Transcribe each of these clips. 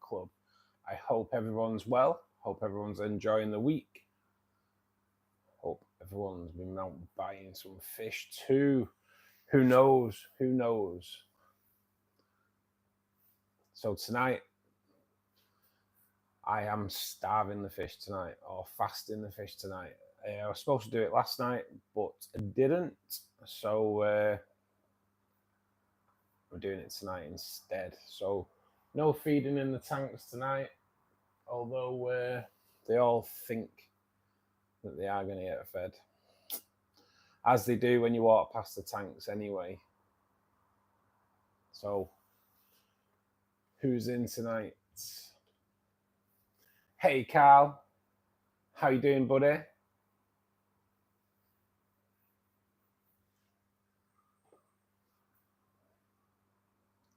Club. I hope everyone's well. Hope everyone's enjoying the week. Hope everyone's been out buying some fish too. Who knows? Who knows? So tonight, I am starving the fish tonight, or fasting the fish tonight. I was supposed to do it last night, but I didn't. So we're doing it tonight instead. So no feeding in the tanks tonight, although they all think that they are going to get fed, as they do when you walk past the tanks anyway. So who's in tonight? Hey Carl, how you doing, buddy?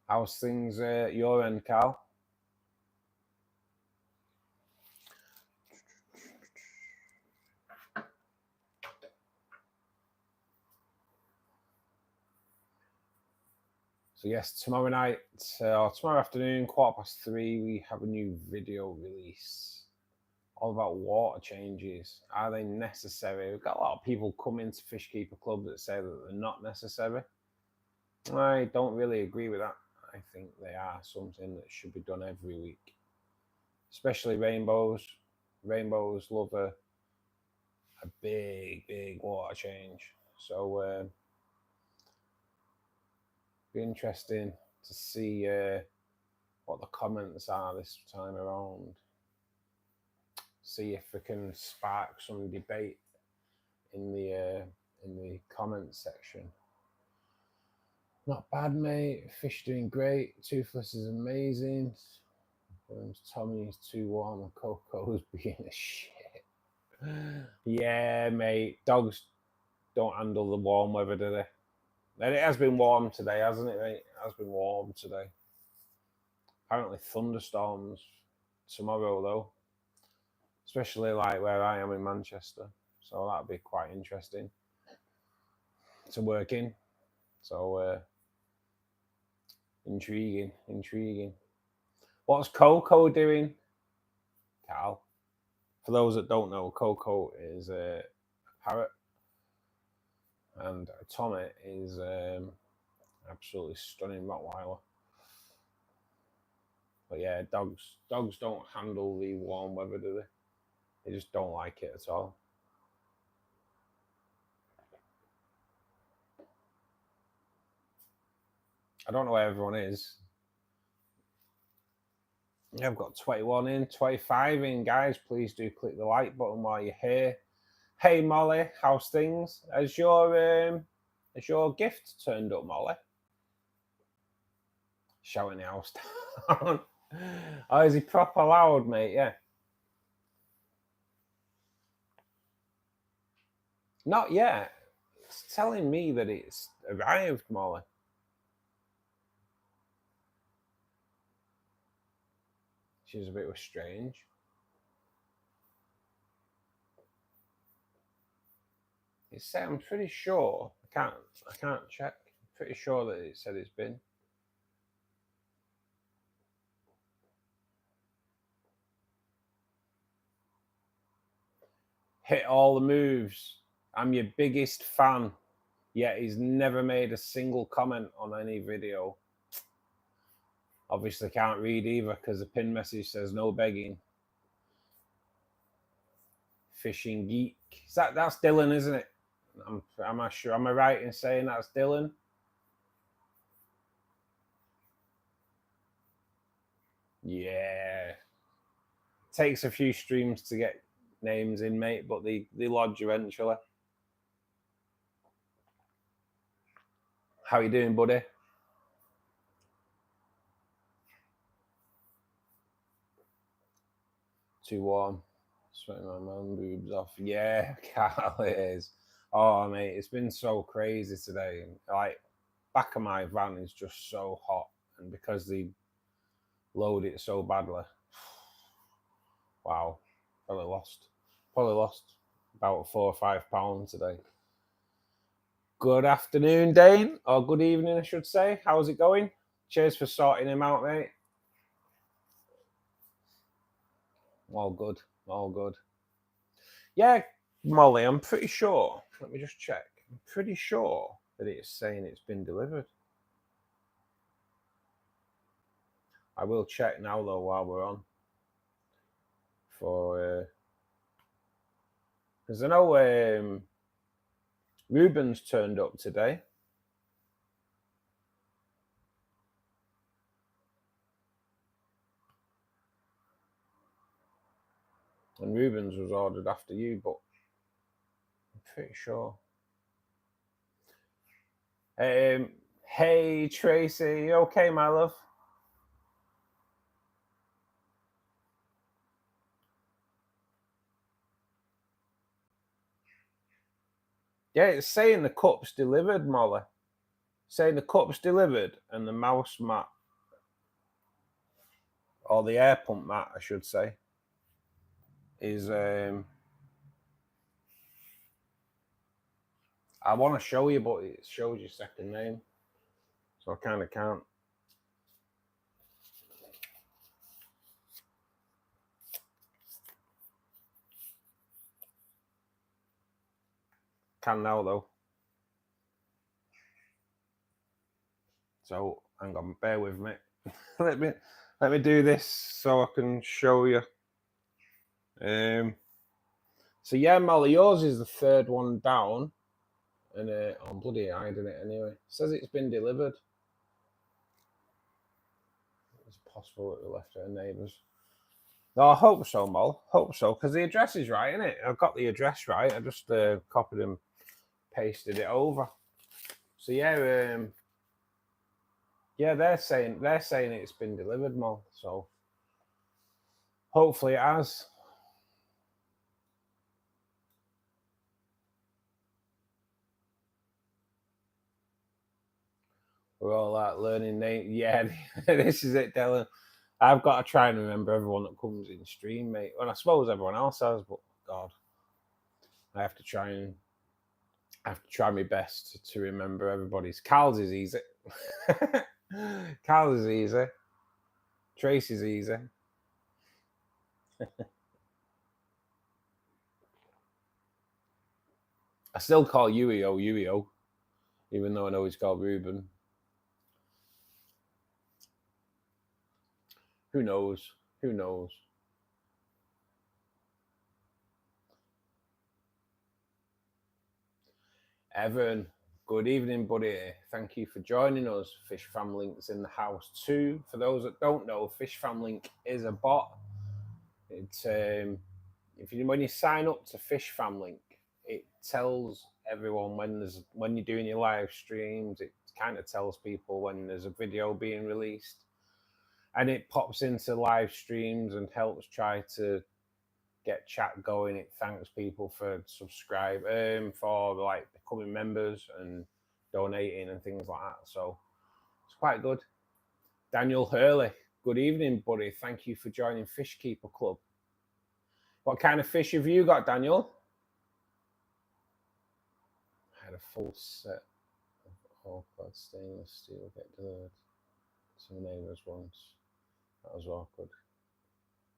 How's things at your end, Carl? So yes, tomorrow night, or tomorrow afternoon, 3:15, we have a new video release. All about water changes. Are they necessary? We've got a lot of people coming to Fishkeeper Club that say that they're not necessary. I don't really agree with that. I think they are something that should be done every week. Especially rainbows. Rainbows love a big water change. So be interesting to see what the comments are this time around. See if we can spark some debate in the comments section. Not bad, mate. Fish doing great. Toothless is amazing. Tommy is too warm and Coco's being a shit. Yeah, mate. Dogs don't handle the warm weather, do they? And it has been warm today, hasn't it, mate? It has been warm today. Apparently thunderstorms tomorrow, though. Especially like where I am in Manchester. So that'll be quite interesting to work in. So intriguing. What's Coco doing, Carl? For those that don't know, Coco is a parrot, and Tommy is absolutely stunning Rottweiler. But yeah, dogs don't handle the warm weather, do they? They just don't like it at all. I don't know where everyone is. Yeah, I've got 21 in, 25 in, guys. Please do click the like button while you're here. Hey Molly, how's things? Has your gift turned up, Molly? Shouting the house down. Oh, is he proper loud, mate? Yeah. Not yet. It's telling me that it's arrived, Molly. She's a bit strange. It said, I'm pretty sure. I can't check. I'm pretty sure that it said it's been. Hit all the moves. I'm your biggest fan. Yet he's never made a single comment on any video. Obviously can't read either because the pin message says no begging. Fishing geek. That's Dylan, isn't it? Am I sure? Am I right in saying that's Dylan? Yeah. Takes a few streams to get names in, mate, but they lodge eventually. How you doing, buddy? Too warm. Sweating my man boobs off. Yeah, Carl, it is. Oh, mate, it's been so crazy today. Like, back of my van is just so hot, and because they load it so badly, wow, probably lost about 4 or 5 pounds today. Good afternoon, Dane, or good evening, I should say. How's it going? Cheers for sorting him out, mate. All good. All good. Yeah, Molly, I'm pretty sure. Let me just check. I'm pretty sure that it's saying it's been delivered. I will check now, though, while we're on. For because I know Ruben's turned up today. And Ruben's was ordered after you, but I'm pretty sure. Hey, Tracy, you okay, my love? Yeah, it's saying the cup's delivered, Molly. Saying the cup's delivered and the mouse mat, or the air pump mat, I should say, is I want to show you, but it shows your second name, so I kind of can't. Can now though. So hang on, bear with me. let me do this so I can show you. So yeah, Molly, yours is the third one down, and I'm bloody hiding it anyway. It says it's been delivered. It's possible that we left it at neighbours. No, I hope so, Mol. Hope so, because the address is right, isn't it? I've got the address right. I just copied and pasted it over. So yeah, yeah, they're saying it's been delivered, Mol. So hopefully it has. We're all like learning names. Yeah, this is it, Dylan. I've got to try and remember everyone that comes in stream, mate. Well, I suppose everyone else has, but God, I have to try my best to remember everybody's. Carl's is easy. Carl's is easy. Tracy's easy. I still call Yuio, even though I know he's called Ruben. Who knows? Who knows? Evan, good evening, buddy. Thank you for joining us. Fish Fam Link's in the house too. For those that don't know, Fish Fam Link is a bot. It's when you sign up to Fish Fam Link, it tells everyone when you're doing your live streams. It kind of tells people when there's a video being released, and it pops into live streams and helps try to get chat going. It thanks people for subscribe, for like becoming members and donating and things like that. So it's quite good. Daniel Hurley, good evening, buddy. Thank you for joining Fishkeeper Club. What kind of fish have you got, Daniel? I had a full set of all-clad stainless steel get delivered to neighbours once. That was awkward.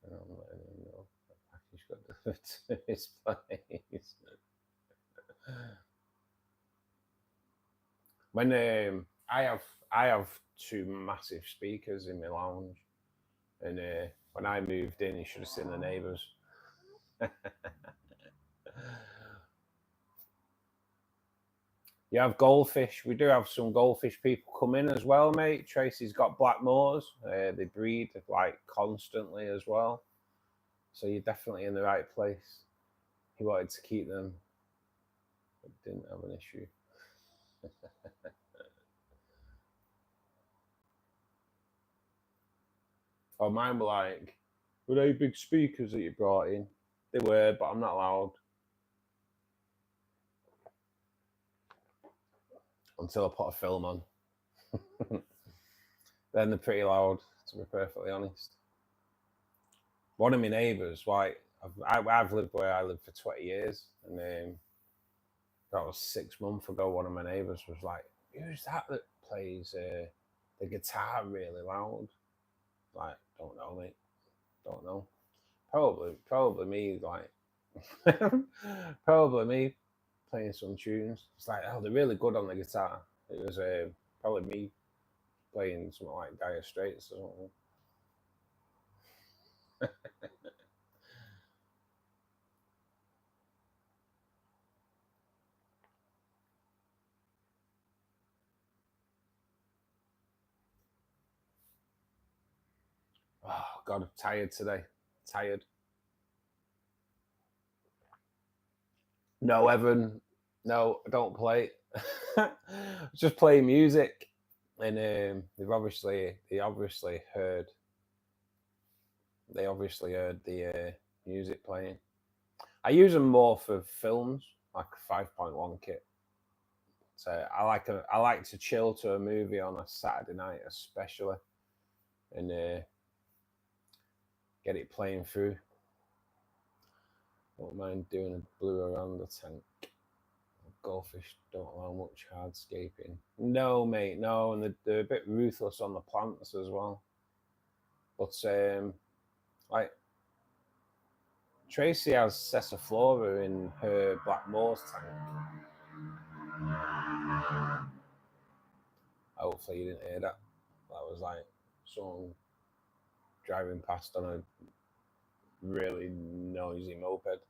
And I'm letting him know the package got delivered to his place. When I have two massive speakers in my lounge, and when I moved in, you should have seen the neighbours. You have goldfish. We do have some goldfish people come in as well, mate. Tracy's got black moors. They breed like constantly as well. So you're definitely in the right place. He wanted to keep them, but didn't have an issue. Oh, mine were like, were they big speakers that you brought in? They were, but I'm not allowed. Until I put a film on. Then they're pretty loud, to be perfectly honest. One of my neighbours, like, I've lived where I lived for 20 years, and that was 6 months ago. One of my neighbours was like, who's that plays the guitar really loud? Like, don't know, mate. Don't know. Probably me, like, probably me playing some tunes. It's like, oh, they're really good on the guitar. It was probably me playing something like Dire Straits or something. Oh God, I'm tired today. Tired. No, Evan. No, I don't play. Just play music, and they obviously heard the music playing. I use them more for films, like a 5.1 kit. So I like to chill to a movie on a Saturday night, especially, and get it playing through. Don't mind doing a blue around the tank. Goldfish don't allow much hardscaping. No, mate, no, and they're a bit ruthless on the plants as well. But like Tracy has Sessiflora in her Black Moors tank. Hopefully you didn't hear that. That was like someone driving past on a really noisy moped.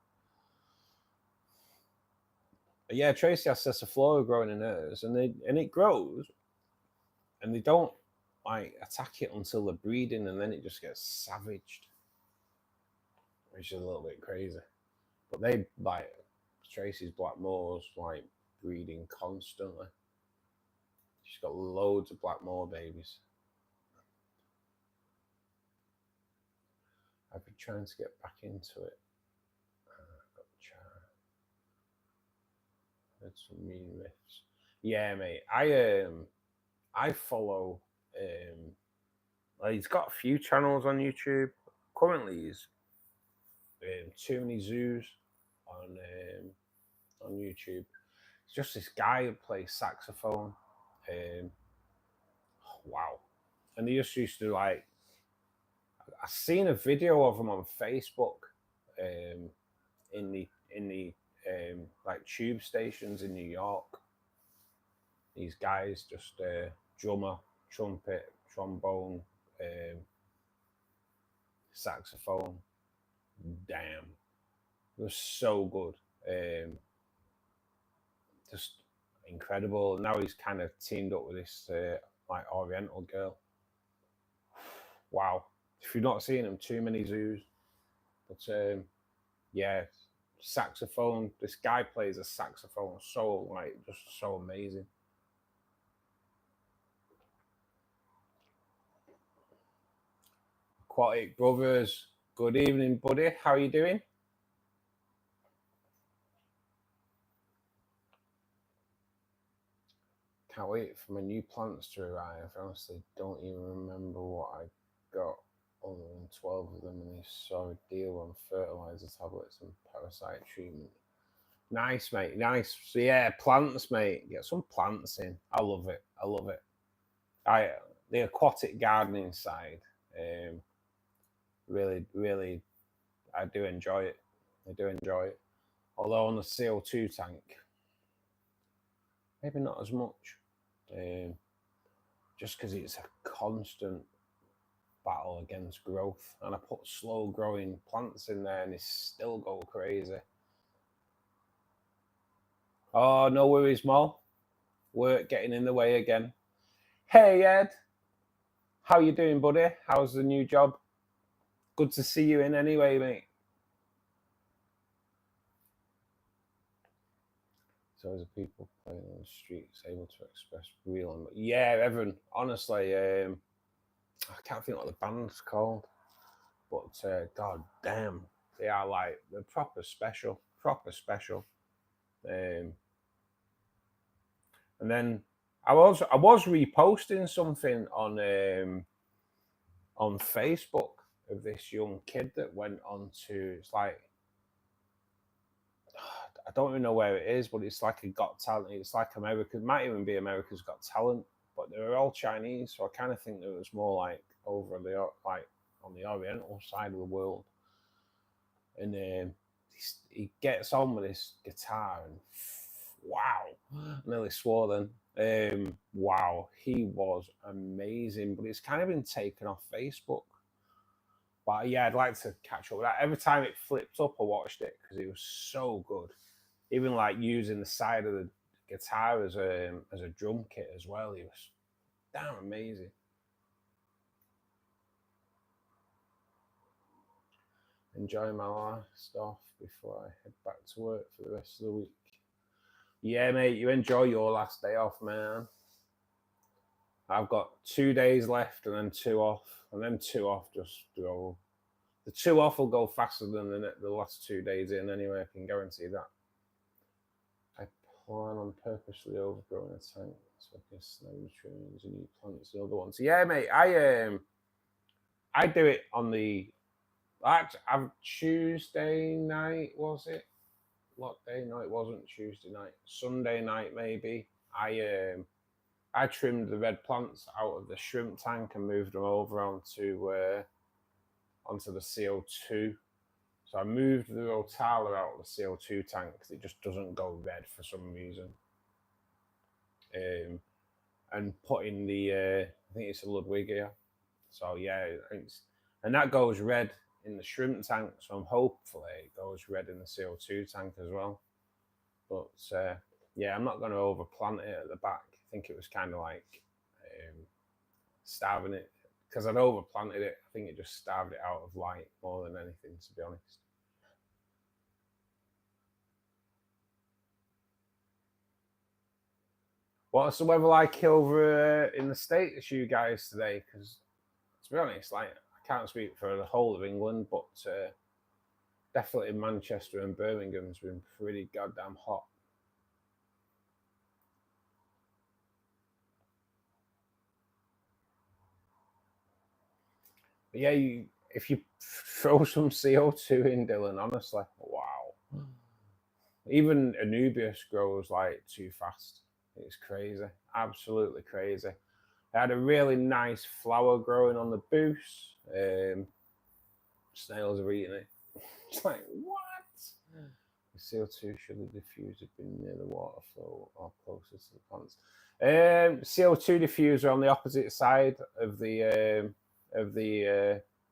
But yeah, Tracy has Sessiflora growing in hers, and it grows, and they don't like attack it until they're breeding, and then it just gets savaged, which is a little bit crazy. But they like Tracy's Black Moors like breeding constantly. She's got loads of Black Moor babies. I've been trying to get back into it. Got the char. Had some mean riffs. Yeah, mate. I follow like he's got a few channels on YouTube. Currently he's Too Many Zoos on YouTube. It's just this guy who plays saxophone. Wow. And he just used to like I seen a video of him on Facebook in the like tube stations in New York. These guys just drummer, trumpet, trombone, saxophone. Damn, it was so good. Just incredible. Now he's kind of teamed up with this like Oriental girl. Wow. If you've not seen him, Too Many Zoos. But yeah, saxophone. This guy plays a saxophone so like just so amazing. Aquatic Brothers. Good evening, buddy. How are you doing? Can't wait for my new plants to arrive. I honestly don't even remember what I got other than 12 of them, and they saw a deal on fertilizer tablets and parasite treatment. Nice, mate. Nice. So yeah, plants, mate. Get some plants in. I love it. I love it. The aquatic gardening side, really, I do enjoy it. I do enjoy it. Although on the CO2 tank, maybe not as much. Just because it's a constant battle against growth, and I put slow growing plants in there and they still go crazy. Oh, no worries, Mo. Work getting in the way again. Hey, Ed. How you doing, buddy? How's the new job? Good to see you in anyway, mate. So as people playing on the streets able to express real, yeah, Evan. Honestly, I can't think what the band's called, but god damn, they are like they're proper special. And then I was reposting something on Facebook of this young kid that went on to, it's like, I don't even know where it is, but it's like a Got Talent. It's like America, might even be America's Got Talent, but they were all Chinese, so I kind of think it was more like over the like on the Oriental side of the world. and he gets on with his guitar, and wow, I nearly swore then. Wow, he was amazing, but it's kind of been taken off Facebook. But yeah, I'd like to catch up with that. Every time it flipped up, I watched it because it was so good. Even like using the side of the guitar as a drum kit as well. He was damn amazing. Enjoying my last off before I head back to work for the rest of the week. Yeah, mate, you enjoy your last day off, man. I've got 2 days left and then 2 off, and then 2 off just go. The 2 off will go faster than the last 2 days in anyway, I can guarantee that. I plan on purposely overgrowing a tank so I can snag nutrients and new plants the other ones. Yeah, mate, I do it on the Tuesday night, was it? What day? No, it wasn't Tuesday night. Sunday night, maybe. I trimmed the red plants out of the shrimp tank and moved them over onto the CO2. So I moved the rotala out of the CO2 tank because it just doesn't go red for some reason. And put in the I think it's a Ludwigia. So yeah, and that goes red in the shrimp tank. So I'm hopefully it goes red in the CO2 tank as well. But yeah, I'm not going to overplant it at the back. I think it was kind of like starving it because I'd overplanted it. I think it just starved it out of light more than anything, to be honest. What's the weather like over in the States, you guys, today? Because to be honest, like I can't speak for the whole of England, but definitely Manchester and Birmingham's been pretty goddamn hot. But yeah, if you throw some CO2 in, Dylan, honestly, wow. Even Anubias grows like too fast. It's crazy, absolutely crazy. I had a really nice flower growing on the boost. Snails are eating it. It's like, what? The CO2 should have diffused have been near the water flow or closer to the plants. CO2 diffuser on the opposite side of the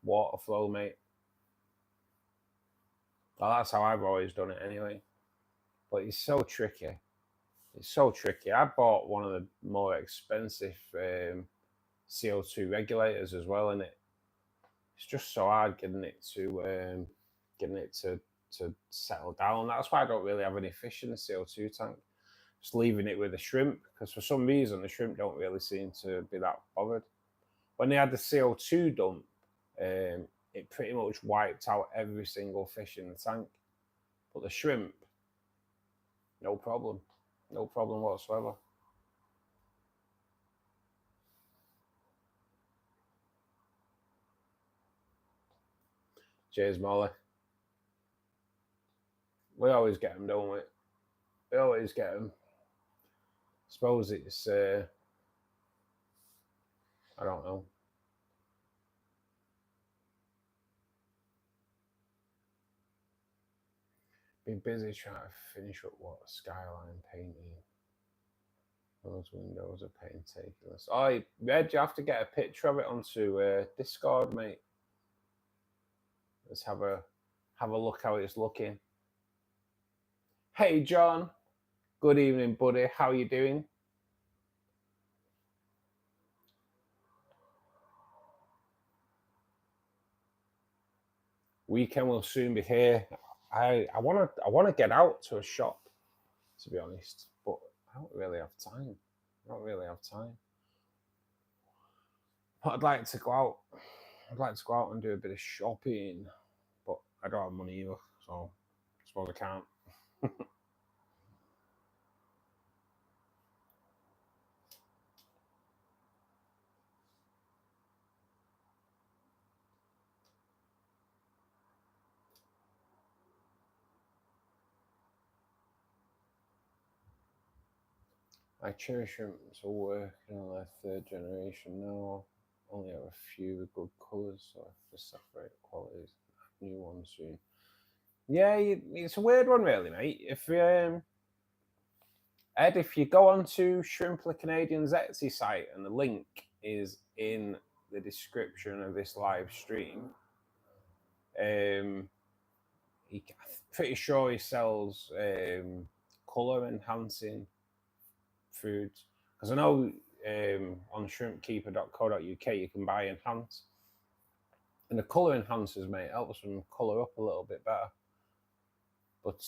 water flow, mate. Well, that's how I've always done it anyway. But it's so tricky. It's so tricky. I bought one of the more expensive CO2 regulators as well, and it's just so hard getting it to settle down. That's why I don't really have any fish in the CO2 tank. Just leaving it with the shrimp, because for some reason the shrimp don't really seem to be that bothered. When they had the CO2 dump, it pretty much wiped out every single fish in the tank. But the shrimp, no problem. No problem whatsoever. Cheers, Molly. We always get them, don't we? We always get them. I suppose it's, I don't know. Been busy trying to finish up what skyline painting. Those windows are painstakeless. Oh, Red, you have to get a picture of it onto Discord, mate. Let's have a look how it's looking. Hey, John. Good evening, buddy. How are you doing? Weekend will soon be here. I want to get out to a shop, to be honest, but I don't really have time. But I'd like to go out. I'd like to go out and do a bit of shopping, but I don't have money either, so I suppose I can't. My cherry shrimps are working on their 3rd generation now. Only have a few with good colours, so I have to separate qualities. New ones soon. Yeah, it's a weird one, really, mate. If Ed, if you go onto Shrimpler Canadian's Etsy site, and the link is in the description of this live stream, I'm pretty sure he sells colour enhancing foods, because I know on shrimpkeeper.co.uk you can buy enhance, and the colour enhancers, mate, helps them colour up a little bit better. But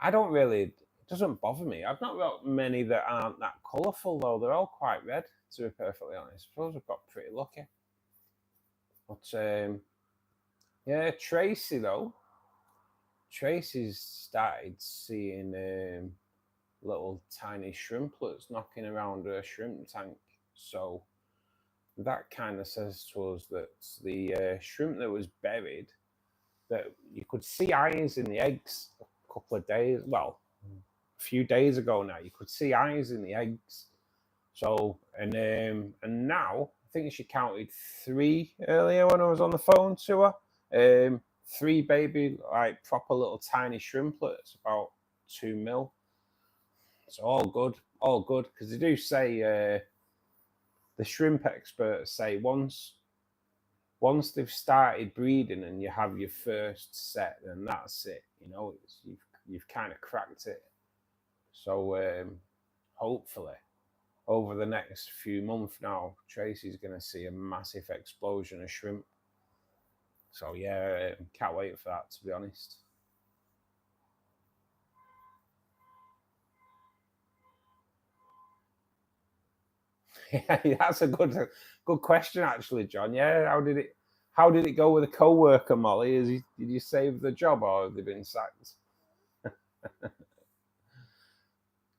I don't really, it doesn't bother me. I've not got many that aren't that colourful, though. They're all quite red, to be perfectly honest. I suppose I've got pretty lucky. But yeah, Tracy, though. Tracy's started seeing little tiny shrimplets knocking around her shrimp tank. So that kind of says to us that the shrimp that was buried, that you could see eyes in the eggs a couple of days, well, a few days ago now, you could see eyes in the eggs. So, and now, I think she counted 3 earlier when I was on the phone to her. 3 baby, like proper little tiny shrimplets, about 2 mil. So all good, because they do say, the shrimp experts say once they've started breeding and you have your first set, then that's it. You know, you've kind of cracked it. So hopefully, over the next few months now, Tracy's going to see a massive explosion of shrimp. So yeah, can't wait for that, to be honest. Yeah, that's a good question, actually, John. Yeah, how did it go with a co-worker, Molly? Did you save the job, or have they been sacked? I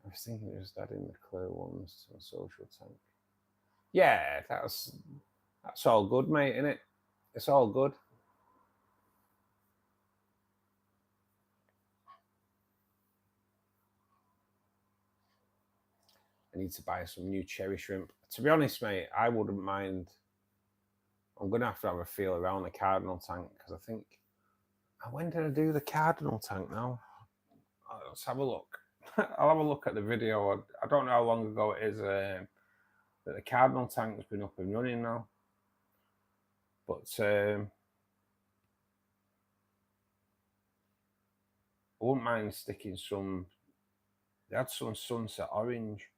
was thinking of just adding the clear ones to a social tank. Yeah, that's all good, mate, isn't it? It's all good. I need to buy some new cherry shrimp. To be honest, mate, I wouldn't mind. I'm going to have a feel around the cardinal tank, because I think, when did I do the cardinal tank now? Let's have a look. I'll have a look at the video. I don't know how long ago it is that the cardinal tank's been up and running now. But I wouldn't mind sticking some. They had some sunset orange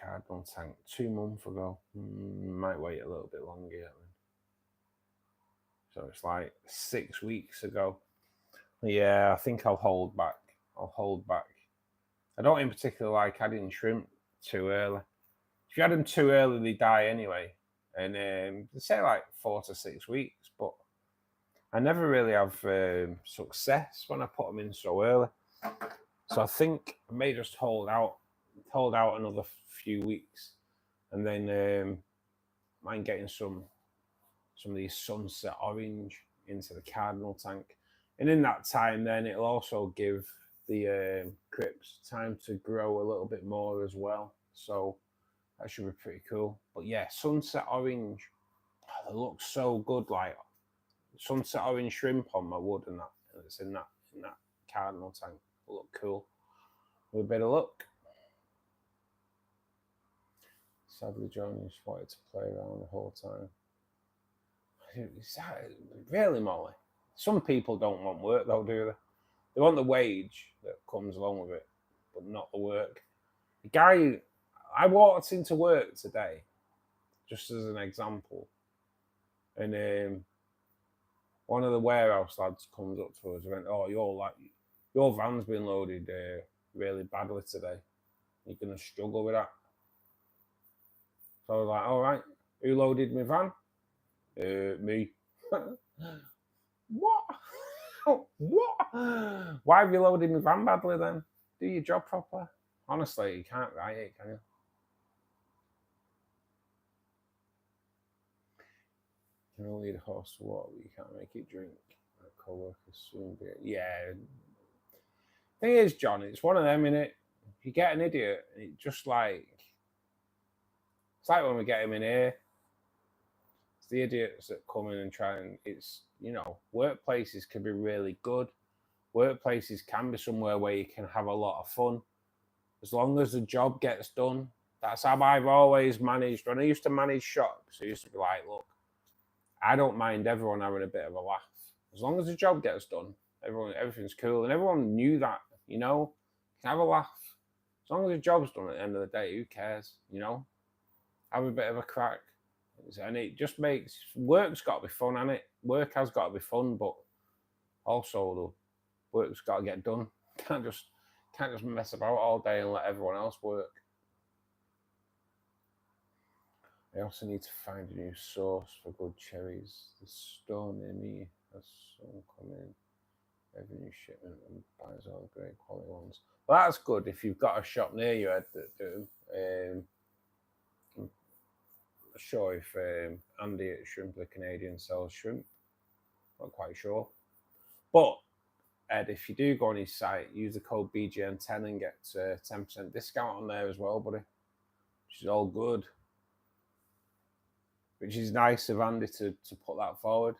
cardinal tank 2 months ago. Might wait a little bit longer yet. So it's like 6 weeks ago. Yeah, I think I'll hold back. I don't in particular like adding shrimp too early. If you add them too early, they die anyway. And they say like 4 to 6 weeks, but I never really have success when I put them in so early. So I think I may just hold out another few weeks, and then mind getting some of these sunset orange into the cardinal tank. And in that time, then it'll also give the crypts time to grow a little bit more as well. So that should be pretty cool. But yeah, sunset orange, they look so good. Like sunset orange shrimp on my wood, and that it's in that cardinal tank. It'll look cool. With a bit of luck. Sadly, John just wanted to play around the whole time. Really, Molly? Some people don't want work, though, do they? They want the wage that comes along with it, but not the work. The guy, I walked into work today, just as an example, and one of the warehouse lads comes up to us and went, "Oh, your van's been loaded really badly today. You're going to struggle with that." So I was like, "All right, who loaded my van?" Me. What? What? Why have you loaded my van badly then? Do your job properly. Honestly, you can't write it, can you? You can only lead a horse to water, but you can't make it drink. My co-workers soon be. Yeah. Thing is, John, it's one of them, innit? If you get an idiot, it's just like, it's like when we get him in here. It's the idiots that come in and try and, it's, you know, workplaces can be really good. Workplaces can be somewhere where you can have a lot of fun. As long as the job gets done. That's how I've always managed. When I used to manage shops, I used to be like, look, I don't mind everyone having a bit of a laugh. As long as the job gets done, everything's cool. And everyone knew that, you know, can have a laugh. As long as the job's done at the end of the day, who cares, you know? Have a bit of a crack. And it just makes, work's got to be fun, hasn't it? Work has got to be fun, but also the work's got to get done. Can't just mess about all day and let everyone else work. I also need to find a new source for good cherries. The store near me has some coming. Every new shipment and buys all the great quality ones. Well, that's good if you've got a shop near you that do them. I'm sure if Andy at Shrimp the Canadian sells shrimp. Not quite sure. But Ed, if you do go on his site, use the code BGN10 and get 10% discount on there as well, buddy. Which is all good. Which is nice of Andy to put that forward,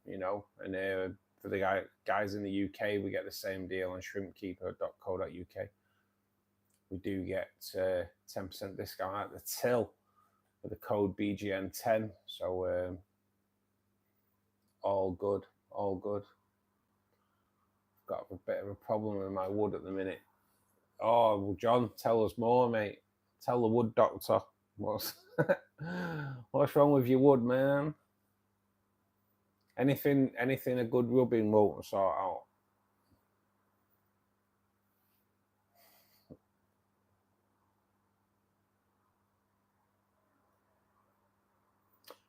you know. And for the guys in the UK, we get the same deal on shrimpkeeper.co.uk. We do get 10% discount at the till with the code BGN10. So all good, all good. Got a bit of a problem with my wood at the minute. Oh, well, John, tell us more, mate. Tell the wood doctor. What's wrong with your wood, man? Anything a good rubbing won't sort out.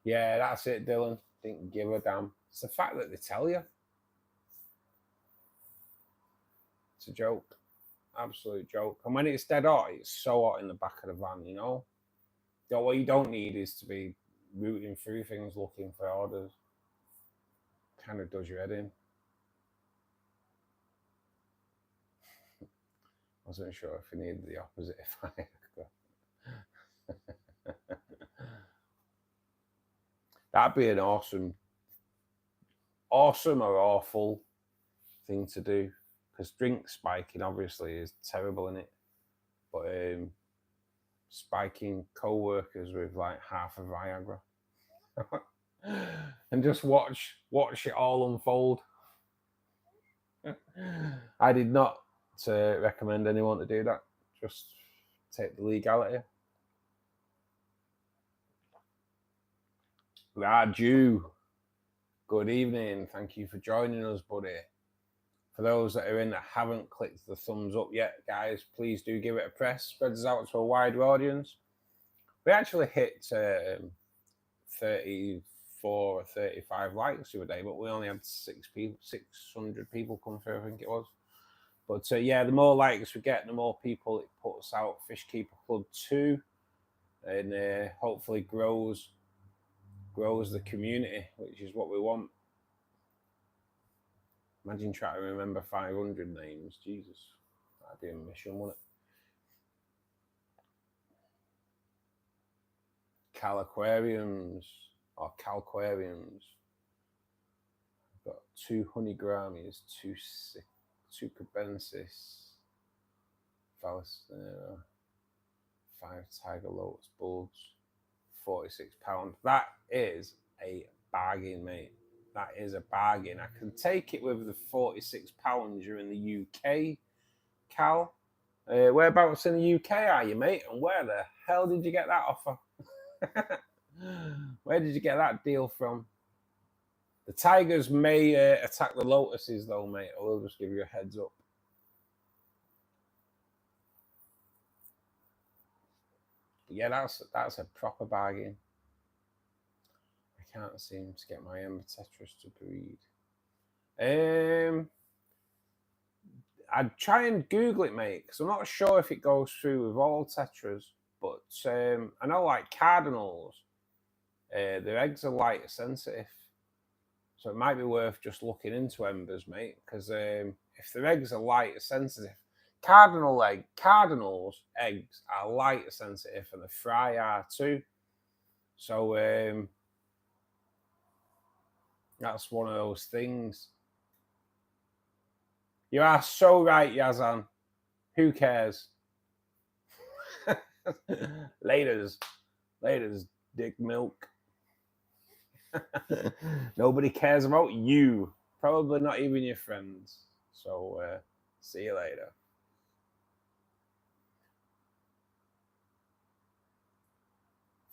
Yeah, that's it, Dylan. Didn't give a damn. It's the fact that they tell you. It's a joke. Absolute joke. And when it's dead hot, it's so hot in the back of the van, you know? What you don't need is to be rooting through things looking for orders. Kind of does your head in. I wasn't sure if you needed the opposite if I That'd be an awesome or awful thing to do, because drink spiking obviously is terrible in it, but spiking co-workers with like half a Viagra and just watch it all unfold. I did not recommend anyone to do that. Just take the legality. Raju, good evening. Thank you for joining us, buddy. For those that are in that haven't clicked the thumbs up yet, guys, please do give it a press. Spreads us out to a wider audience. We actually hit 34 or 35 likes the other day, but we only had 600 people come through, I think it was. But yeah, the more likes we get, the more people it puts out Fishkeeper Club 2, and hopefully grows the community, which is what we want. Imagine trying to remember 500 names. Jesus, that'd be a mission, wouldn't it? Cal Aquariums or Calquariums. I've got 2 honey grammies, 2 cubensis, 5 tiger lotus bulbs, £46. That is a bargain, mate. That is a bargain. I can take it with the £46. You're in the UK, Cal. Whereabouts in the UK are you, mate? And where the hell did you get that offer? Where did you get that deal from? The tigers may attack the lotuses, though, mate. I will just give you a heads up. But yeah, that's a proper bargain. I can't seem to get my Ember Tetras to breed. I'd try and Google it, mate, because I'm not sure if it goes through with all Tetras. But I know, like cardinals, their eggs are light sensitive. So it might be worth just looking into embers, mate, because if their eggs are light sensitive, cardinals eggs are light sensitive, and the fry are too. So That's one of those things. You are so right, Yazan. Who cares? Laters, dick milk. Nobody cares about you. Probably not even your friends. So, see you later.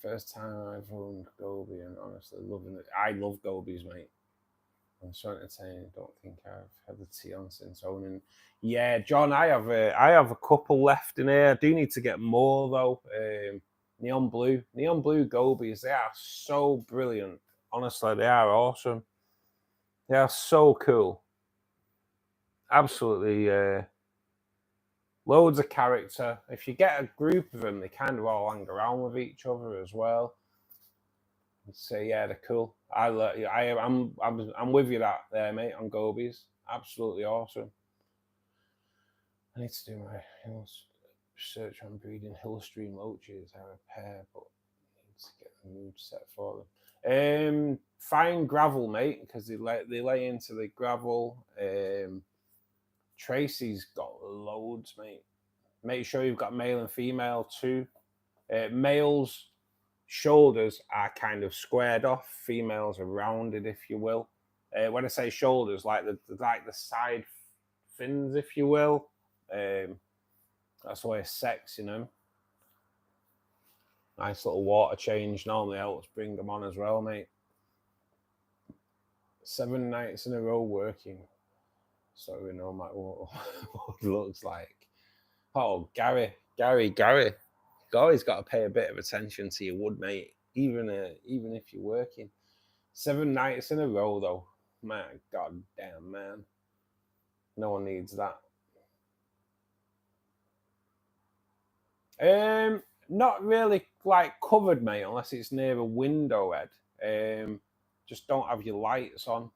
First time I've owned goby and honestly loving it. I love gobies, mate. I'm so entertaining. Don't think I've had the tea on since owning. Yeah, John, I have a couple left in here. I do need to get more though. Neon blue gobies. They are so brilliant. Honestly, they are awesome. They are so cool. Absolutely, loads of character. If you get a group of them, they kind of all hang around with each other as well. So yeah, they're cool. I'm with you that there, mate. On gobies, absolutely awesome. I need to do my search on breeding hill stream loaches. I have a pair, but I need to get the mood set for them. Fine gravel, mate, because they lay into the gravel. Tracy's got loads, mate. Make sure you've got male and female too. Males' shoulders are kind of squared off. Females are rounded, if you will. When I say shoulders, like the side fins, if you will. That's the way of sexing them. Nice little water change normally helps bring them on as well, mate. 7 nights in a row working, so we know what it looks like. Oh, Gary, you've always got to pay a bit of attention to your wood, mate. Even if you're working. 7 nights in a row, though. My God damn, man. No one needs that. Not really like covered, mate, unless it's near a window head. Just don't have your lights on.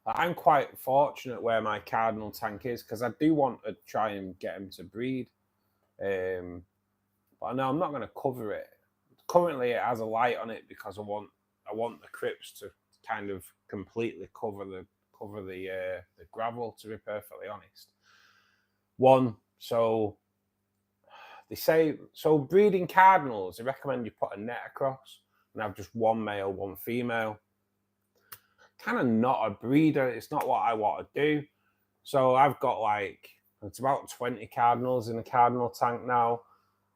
I'm quite fortunate where my cardinal tank is because I do want to try and get him to breed. But I know I'm not going to cover it. Currently, it has a light on it because I want the crypts to kind of completely cover the gravel. To be perfectly honest, so they say breeding cardinals. They recommend you put a net across and have just one male, one female. Kind of not a breeder. It's not what I want to do. So I've got it's about 20 cardinals in a cardinal tank now.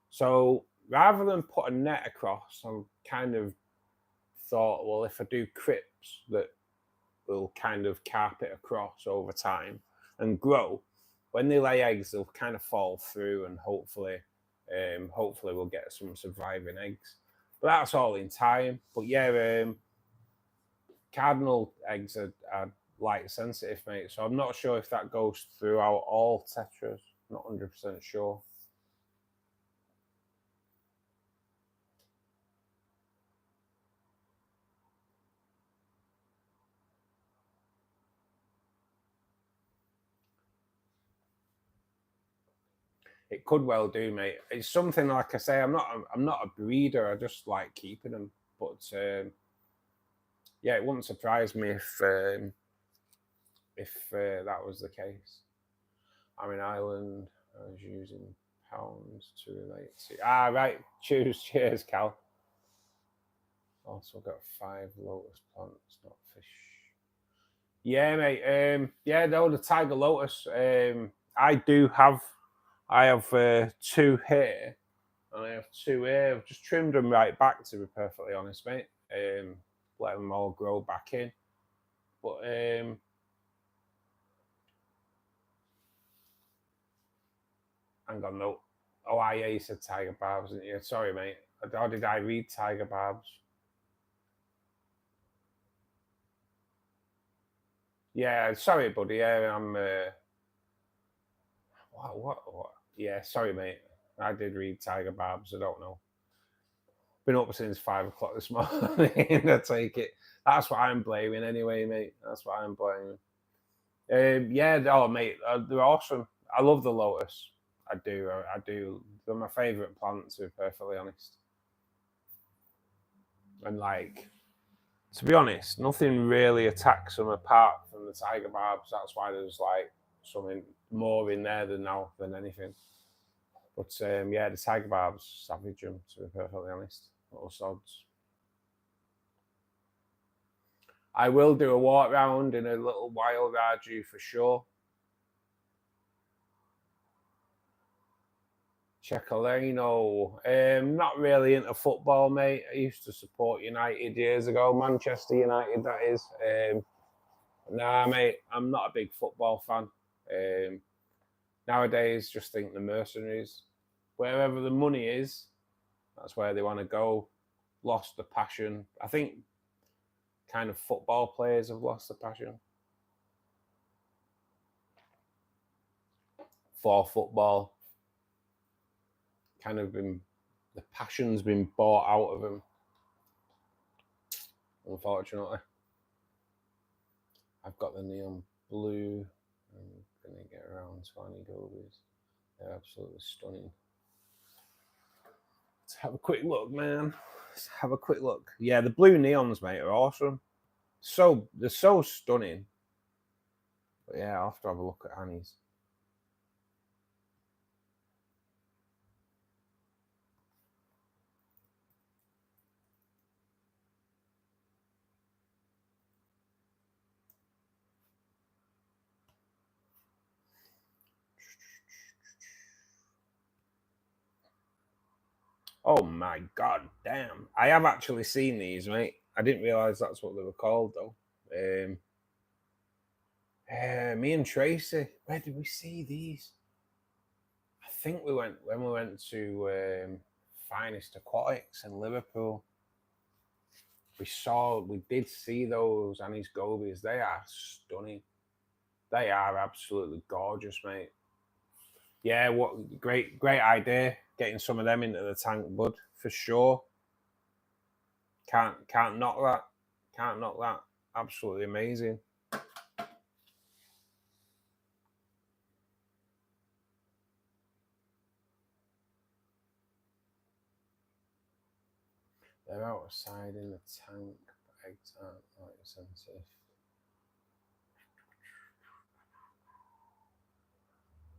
So rather than put a net across, I kind of thought, well, if I do crypts that will kind of carpet across over time and grow, when they lay eggs, they'll kind of fall through and hopefully we'll get some surviving eggs. But that's all in time. But yeah, cardinal eggs are light sensitive, mate. So I'm not sure if that goes throughout all tetras. Not 100% sure. It could well do, mate. It's something like I say. I'm not a breeder. I just like keeping them. But yeah, it wouldn't surprise me if that was the case. I'm in Ireland. I was using pounds to relate to. Right. Cheers, Cal. Also got 5 lotus plants, not fish. Yeah, mate. Yeah, no, the tiger lotus. I have 2 here, and I have 2 here. I've just trimmed them right back, to be perfectly honest, mate. Let them all grow back in. But hang on, no. Oh, yeah, you said tiger barbs, didn't you? Sorry, mate. How did I read tiger barbs? Yeah, sorry, buddy. Yeah, I'm. What? Yeah, sorry, mate. I did read tiger barbs. I don't know. Been up since 5 o'clock this morning. I take it. That's what I'm blaming anyway, mate. That's what I'm blaming. Yeah, oh, mate, they're awesome. I love the lotus. I do. They're my favourite plant, to be perfectly honest. And to be honest, nothing really attacks them apart from the tiger barbs. That's why there's like something more in there than anything. But yeah, the tiger barbs savage them, to be perfectly honest. Little sods. I will do a walk round in a little while, Raju, for sure. Ceccolino. Not really into football, mate. I used to support United years ago, Manchester United, that is. Nah, mate, I'm not a big football fan. Nowadays, just think the mercenaries. Wherever the money is, that's where they want to go. Lost the passion. I think kind of football players have lost the passion for football. Kind of the passion's been bought out of them, unfortunately. I've got the neon blue. I'm going to get around 20 gobies. They're absolutely stunning. Let's have a quick look, man. Let's have a quick look. Yeah, the blue neons, mate, are awesome. They're so stunning. But yeah, I'll have to have a look at Annie's. Oh my god, damn. I have actually seen these, mate. I didn't realise that's what they were called, though. Me and Tracy, where did we see these? I think when we went to Finest Aquatics in Liverpool. We did see those Annie's gobies. They are stunning. They are absolutely gorgeous, mate. Yeah, what great idea. Getting some of them into the tank, bud, for sure. Can't knock that. Can't knock that. Absolutely amazing. They're outside in the tank, but eggs aren't light sensitive.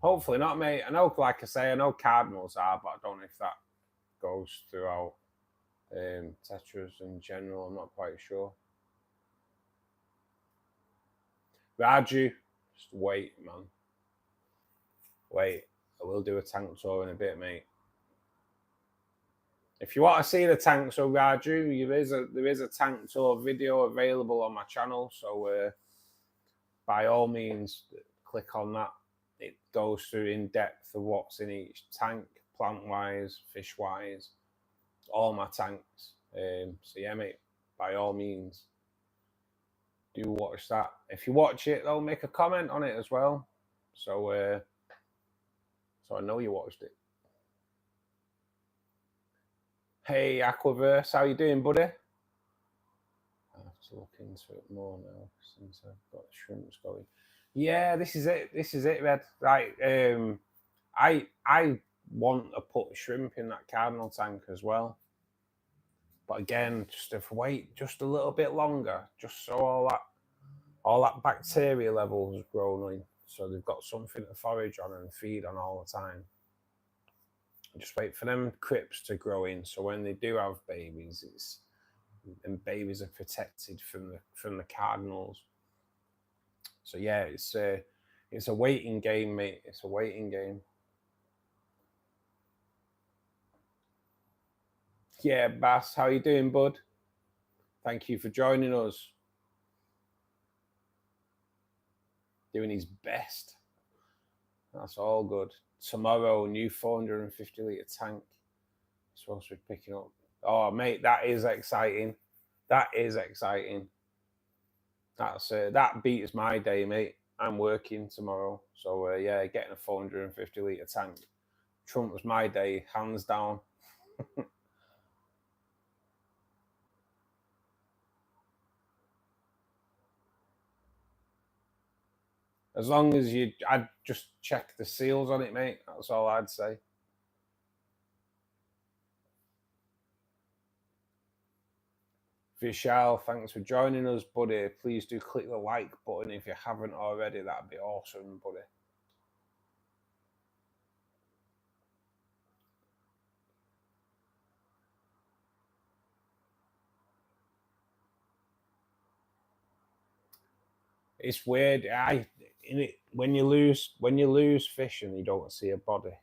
Hopefully not, mate. I know, like I say, I know cardinals are, but I don't know if that goes throughout tetras in general. I'm not quite sure. Raju, just wait, man. Wait, I will do a tank tour in a bit, mate. If you want to see the tank tour, Raju, there is a tank tour video available on my channel. So by all means, click on that. It goes through in depth of what's in each tank, plant-wise, fish-wise, all my tanks. So yeah, mate, by all means, do watch that. If you watch it, though, make a comment on it as well. So I know you watched it. Hey, Aquaverse, how you doing, buddy? I have to look into it more now since I've got shrimps going. Yeah, this is it. This is it, Red. Right. I want to put shrimp in that cardinal tank as well. But again, just if wait just a little bit longer, just so all that bacteria level has grown in, so they've got something to forage on and feed on all the time. Just wait for them crypts to grow in, so when they do have babies, and babies are protected from the cardinals. So yeah, it's a waiting game, mate. It's a waiting game. Yeah, Bass, how you doing, bud? Thank you for joining us. Doing his best. That's all good. Tomorrow, new 450 litre tank. Supposed to be picking up. Oh, mate, that is exciting. That is exciting. That beats my day, mate. I'm working tomorrow. So, yeah, getting a 450 litre tank trumps my day, hands down. As long as I'd just check the seals on it, mate. That's all I'd say. Vishal, thanks for joining us, buddy. Please do click the like button if you haven't already. That'd be awesome, buddy. It's weird. When you lose fish and you don't see a body,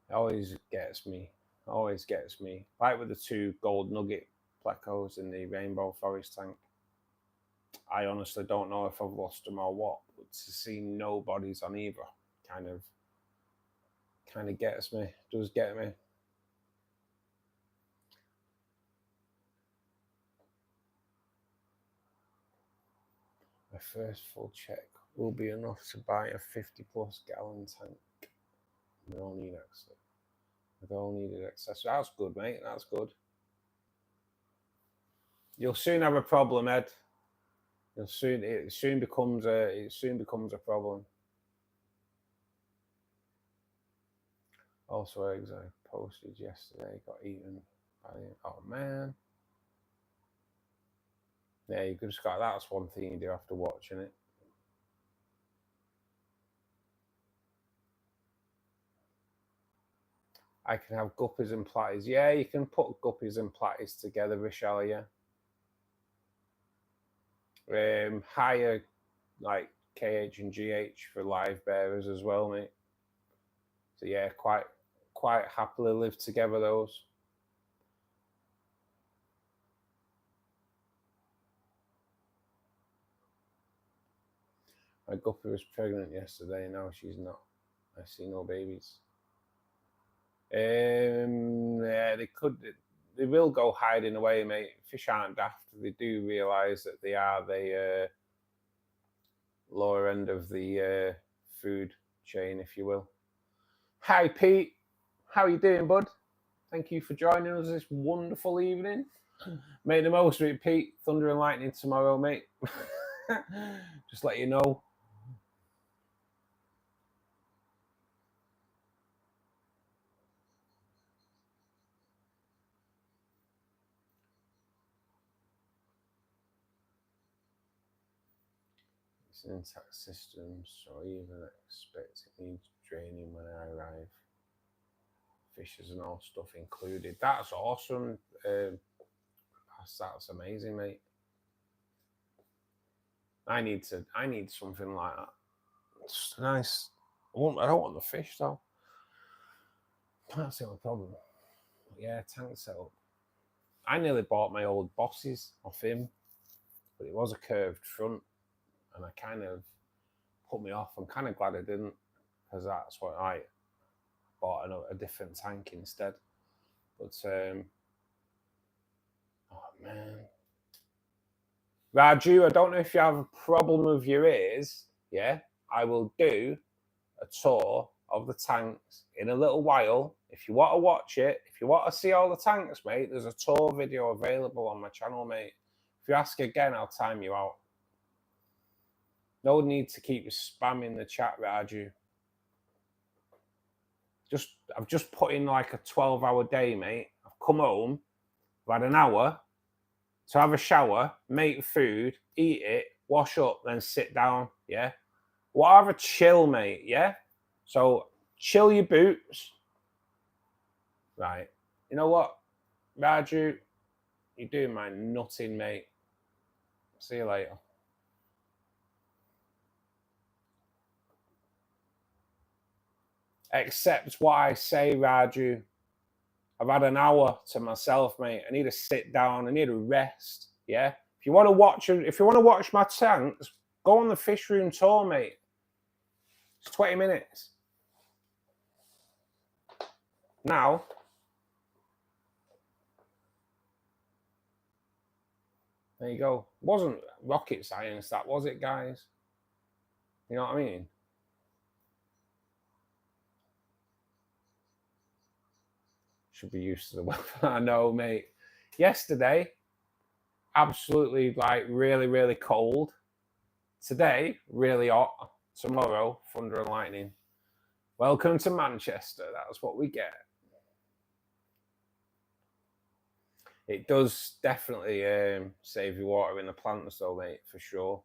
it always gets me. Always gets me. Like with the 2 gold nugget plecos in the rainbow forest tank. I honestly don't know if I've lost them or what, but to see no bodies on either kind of gets me. Does get me. My first full check will be enough to buy a 50+ gallon tank. We all need access. With all needed access. That's good, mate. That's good. You'll soon have a problem, Ed. It soon becomes a problem. Also, eggs I posted yesterday got eaten by. Oh man. Yeah, you could just got. That's one thing you do after watching it. I can have guppies and platies. Yeah, you can put guppies and platies together, Vishal, yeah. Higher like KH and GH for live bearers as well, mate. So yeah, quite happily live together those. My guppy was pregnant yesterday. Now she's not. I see no babies. Yeah, they will go hiding away, mate. Fish aren't daft. They do realise that they are the lower end of the food chain, if you will. Hi, Pete. How are you doing, bud? Thank you for joining us this wonderful evening. Make the most of it, Pete. Thunder and lightning tomorrow, mate. Just let you know. It's an intact system, so I even expect it needs draining when I arrive. Fishes and all stuff included. That's awesome. That's amazing, mate. I need something like that. It's nice. I don't want the fish though. That's the only problem. Yeah, tank setup. I nearly bought my old bosses off him, but it was a curved front, and I kind of put me off. I'm kind of glad I didn't, because that's what I bought a different tank instead. But oh man, Raju, I don't know if you have a problem with your ears. Yeah, I will do a tour of the tanks in a little while. If you want to watch it, if you want to see all the tanks, mate, there's a tour video available on my channel, mate. If you ask again, I'll time you out. No need to keep spamming the chat, Raju. I've just put in like a 12-hour day, mate. I've come home, I've had an hour to have a shower, make food, eat it, wash up, then sit down, yeah? Well, have a chill, mate, yeah? So chill your boots. Right. You know what, Raju? You're doing my nutting, mate. See you later. Accept what I say, Raju. I've had an hour to myself, mate. I need to sit down. I need to rest. Yeah. If you want to watch my tanks, go on the fish room tour, mate. It's 20 minutes. Now, there you go. It wasn't rocket science, that was it, guys? You know what I mean? Should be used to the weather. I know, mate. Yesterday, absolutely like really, really cold. Today, really hot. Tomorrow, thunder and lightning. Welcome to Manchester. That's what we get. It does definitely save you water in the plants though, mate, for sure.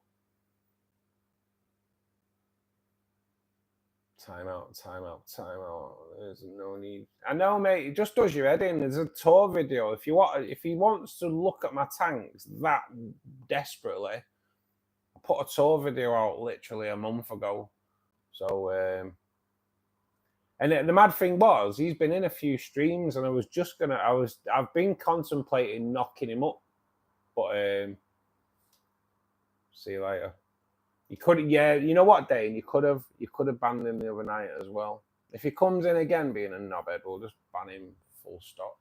Time out, time out, time out. There's no need. I know, mate. It just does your head in. There's a tour video. If he wants to look at my tanks that desperately, I put a tour video out literally a month ago. So, and the mad thing was, he's been in a few streams, and I've been contemplating knocking him up, but see you later. You could, yeah. You know what, Dane? You could have banned him the other night as well. If he comes in again being a knobhead, we'll just ban him full stop.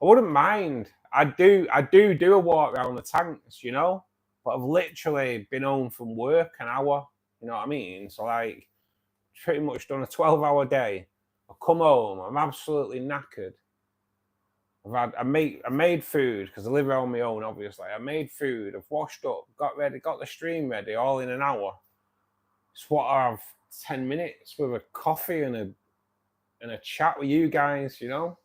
I wouldn't mind. I do a walk around the tanks, you know, but I've literally been home from work an hour. You know what I mean? So like, pretty much done a 12-hour day. I come home, I'm absolutely knackered. I made food because I live on my own, obviously. I made food, I've washed up, got ready, got the stream ready, all in an hour. It's what I have 10 minutes with a coffee and a chat with you guys, you know.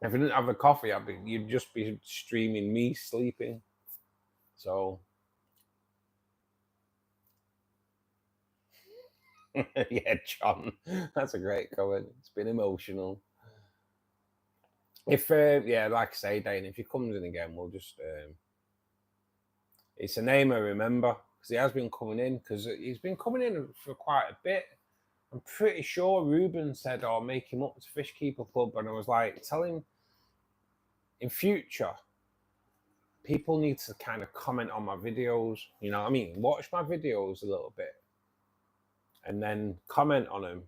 If I didn't have a coffee, you'd just be streaming me sleeping. So yeah, John, that's a great comment. It's been emotional. If yeah, like I say, Dane, if he comes in again, we'll just it's a name I remember because he has been coming in, because he's been coming in for quite a bit. I'm pretty sure Ruben said, "Oh, make him up to Fishkeeper Club," and I was like, "Tell him in future, people need to kind of comment on my videos. You know what I mean? Watch my videos a little bit, and then comment on them,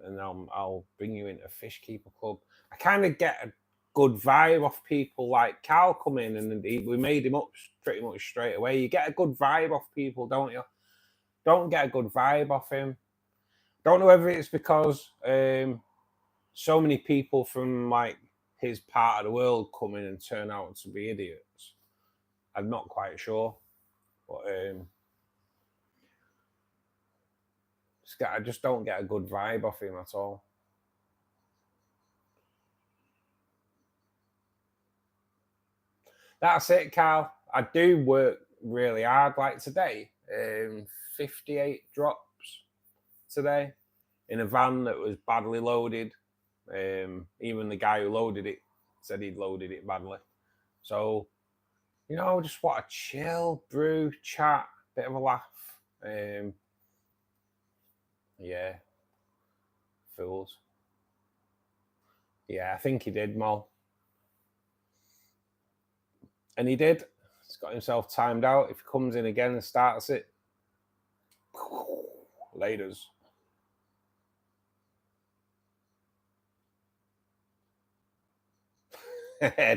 and I'll bring you into Fishkeeper Club." I kind of get a good vibe off people. Like Carl come in, and we made him up pretty much straight away. You get a good vibe off people, don't you? Don't get a good vibe off him. Don't know whether it's because so many people from like his part of the world come in and turn out to be idiots. I'm not quite sure, but I just don't get a good vibe off him at all. That's it, Carl. I do work really hard. Like today, 58 drops today in a van that was badly loaded. Even the guy who loaded it said he'd loaded it badly. So, you know, just want to chill, brew, chat, bit of a laugh. Yeah, fools. Yeah, I think he did, Mo. And he did. He's got himself timed out. If he comes in again and starts it, laters.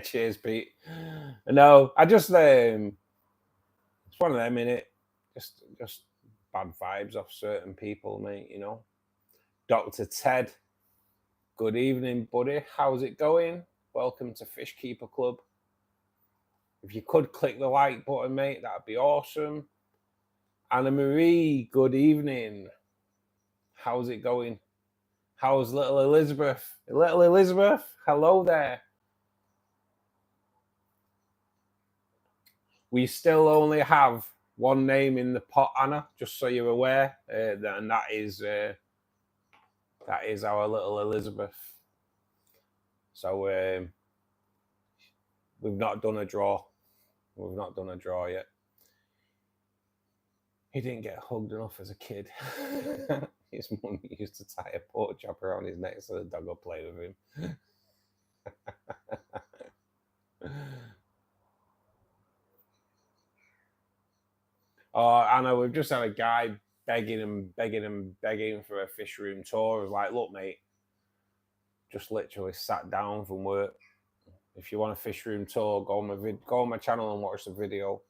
Cheers, Pete. No, I just it's one of them, innit? Just bad vibes off certain people, mate, you know. Dr. Ted, good evening, buddy. How's it going? Welcome to Fishkeeper Club. If you could click the like button, mate, that'd be awesome. Anna Marie, good evening. How's it going? How's little Elizabeth? Little Elizabeth, hello there. We still only have one name in the pot, Anna, just so you're aware, and that is our little Elizabeth. So we've not done a draw. We've not done a draw yet. He didn't get hugged enough as a kid. His mum used to tie a pork chop around his neck so the dog would play with him. Oh, Anna, we've just had a guy begging for a fish room tour. I was like, look, mate, just literally sat down from work. If you want a fish room tour, go on my channel and watch the video.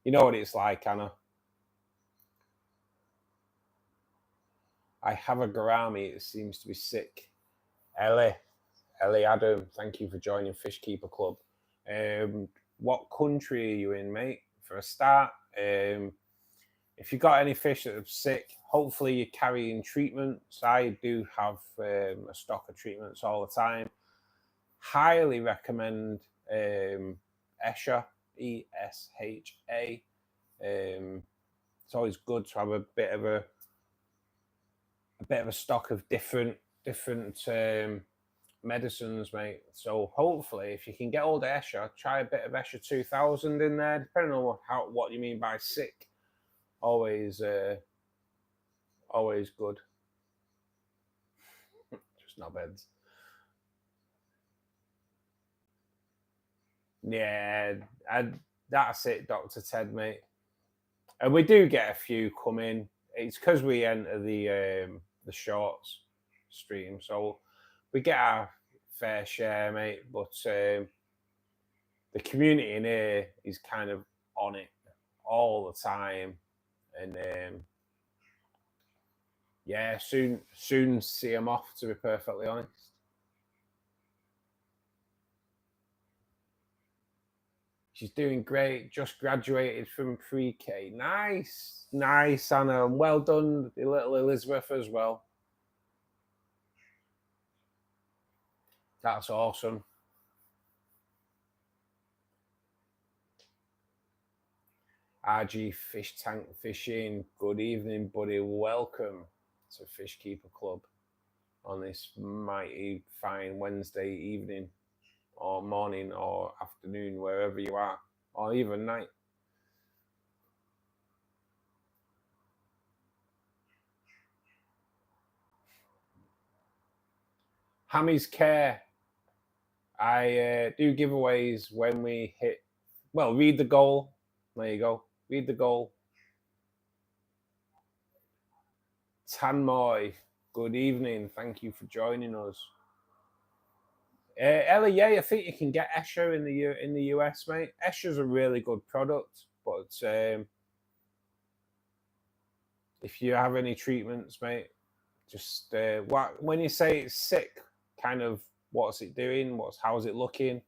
You know what it's like, Anna. I have a gourami. It seems to be sick. Ellie Adam, thank you for joining Fishkeeper Club. What country are you in, mate? For a start, if you've got any fish that are sick, hopefully you're carrying treatments. I do have a stock of treatments all the time. Highly recommend ESHA, ESHA. It's always good to have a bit of a stock of different medicines, mate. So hopefully, if you can get hold of ESHA, try a bit of ESHA 2000 in there, depending on what you mean by sick. Always good. Just knobheads. Yeah, that's it, Dr. Ted, mate. And we do get a few come in. It's because we enter the shorts stream, so we get our fair share, mate. But the community in here is kind of on it all the time, and yeah, soon see them off. To be perfectly honest. She's doing great. Just graduated from pre-K. Nice, Anna. Well done, the little Elizabeth as well. That's awesome. RG Fish Tank Fishing. Good evening, buddy. Welcome to Fishkeeper Club on this mighty fine Wednesday evening, or morning, or afternoon, wherever you are, or even night. Hammy's Care. I do giveaways when we hit. Well, read the goal. There you go. Read the goal. Tanmoy, good evening. Thank you for joining us. Ellie, yeah, I think you can get ESHA in the US, mate. ESHA's a really good product, but if you have any treatments, mate, just when you say it's sick, kind of what's it doing? How's it looking?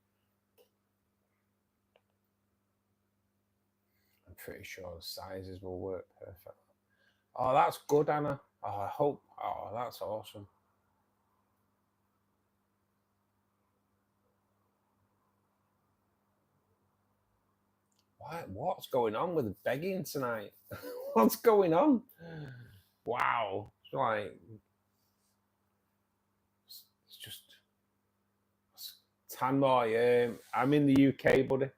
I'm pretty sure the sizes will work perfectly. Oh, that's good, Anna. Oh, I hope. Oh, that's awesome. What's going on with begging tonight? What's going on? Wow. It's like, it's just Tanmoy. I'm in the UK, buddy.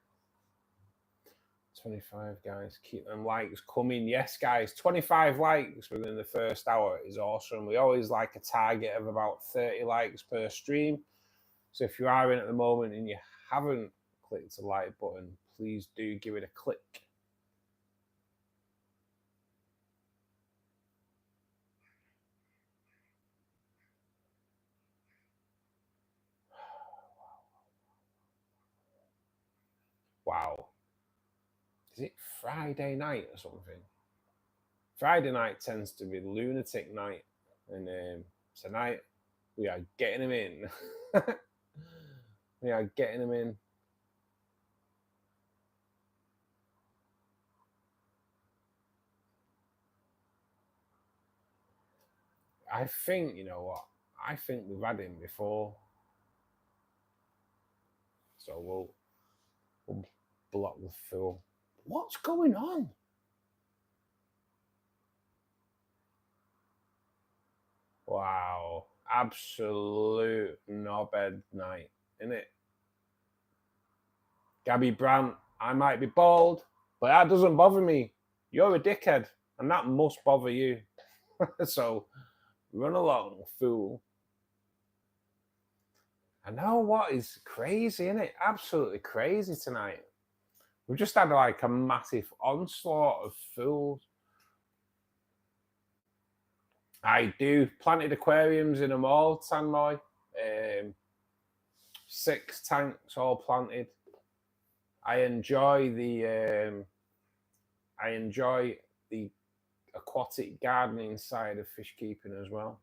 25 guys, keep them likes coming. Yes, guys, 25 likes within the first hour is awesome. We always like a target of about 30 likes per stream. So if you are in at the moment and you haven't clicked the like button, please do give it a click. Wow. Is it Friday night or something? Friday night tends to be lunatic night, and tonight we are getting them in. We are getting them in. I think, you know what? I think we've had him before. So we'll block the fool. What's going on? Wow. Absolute knobhead night, isn't it? Gabby Brandt, I might be bald, but that doesn't bother me. You're a dickhead, and that must bother you. So run along, fool. I know what is crazy, isn't it? Absolutely crazy tonight. We've just had like a massive onslaught of fools. I do. Planted aquariums in them all, Tanmoy. 6 tanks all planted. I enjoy the aquatic gardening side of fish keeping as well.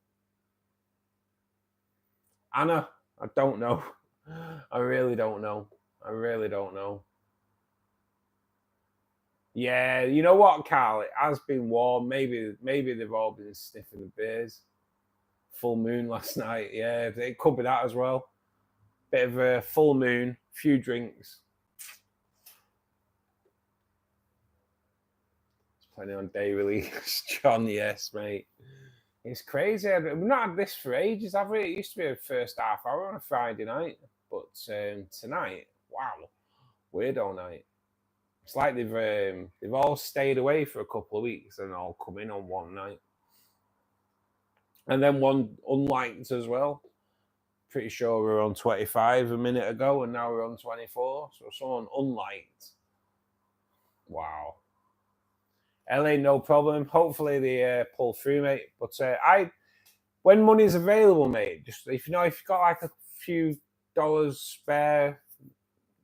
Anna, I don't know. I really don't know. Yeah, you know what, Carl? It has been warm. Maybe they've all been sniffing the beers. Full moon last night. Yeah, it could be that as well. Bit of a full moon, few drinks. Plenty on day release, John. Yes, mate. It's crazy. We've not had this for ages, have we? It used to be a first half hour on a Friday night, but tonight, wow, weirdo night. It's like they've all stayed away for a couple of weeks and all come in on one night, and then one unliked as well. Pretty sure we were on 25 a minute ago, and now we're on 24. So someone unliked. Wow. LA, no problem. Hopefully they pull through, mate. But when money's available, mate, just if you've got like a few dollars spare,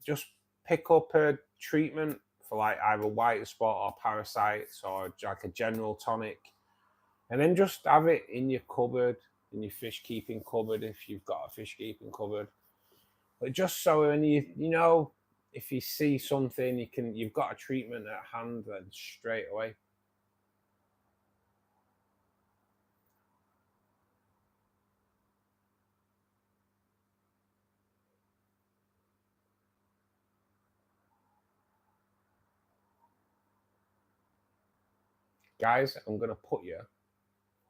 just pick up a treatment for like either white spot or parasites or like a general tonic, and then just have it in your cupboard, in your fish keeping cupboard if you've got a fish keeping cupboard. But just so when if you see something, you've got a treatment at hand then straight away. Guys, I'm gonna put you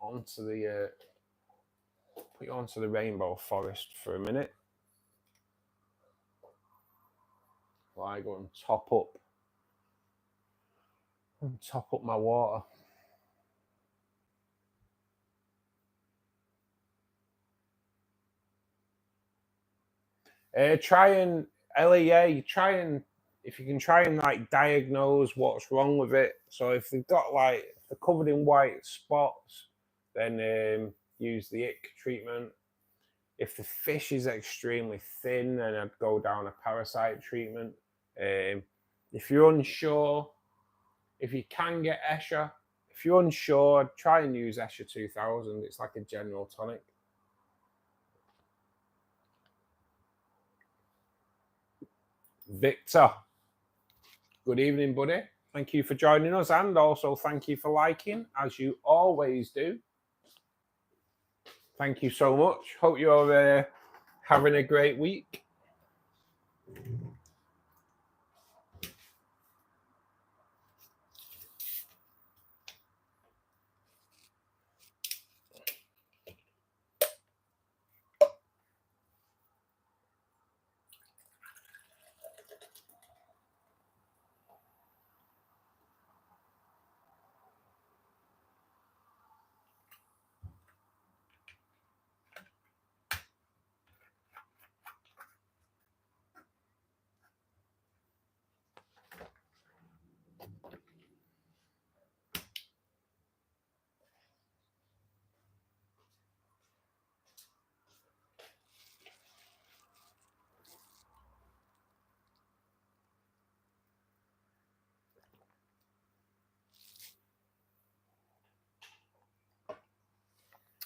onto the rainbow forest for a minute while I go and top up my water. If you can try and like diagnose what's wrong with it. So if they've got like they're covered in white spots, then use the ick treatment. If the fish is extremely thin, then I'd go down a parasite treatment. If you're unsure, if you can get Escher, if you're unsure, try and use Escher 2000. It's like a general tonic. Victor, good evening, buddy. Thank you for joining us, and also thank you for liking, as you always do. Thank you so much. Hope you're having a great week.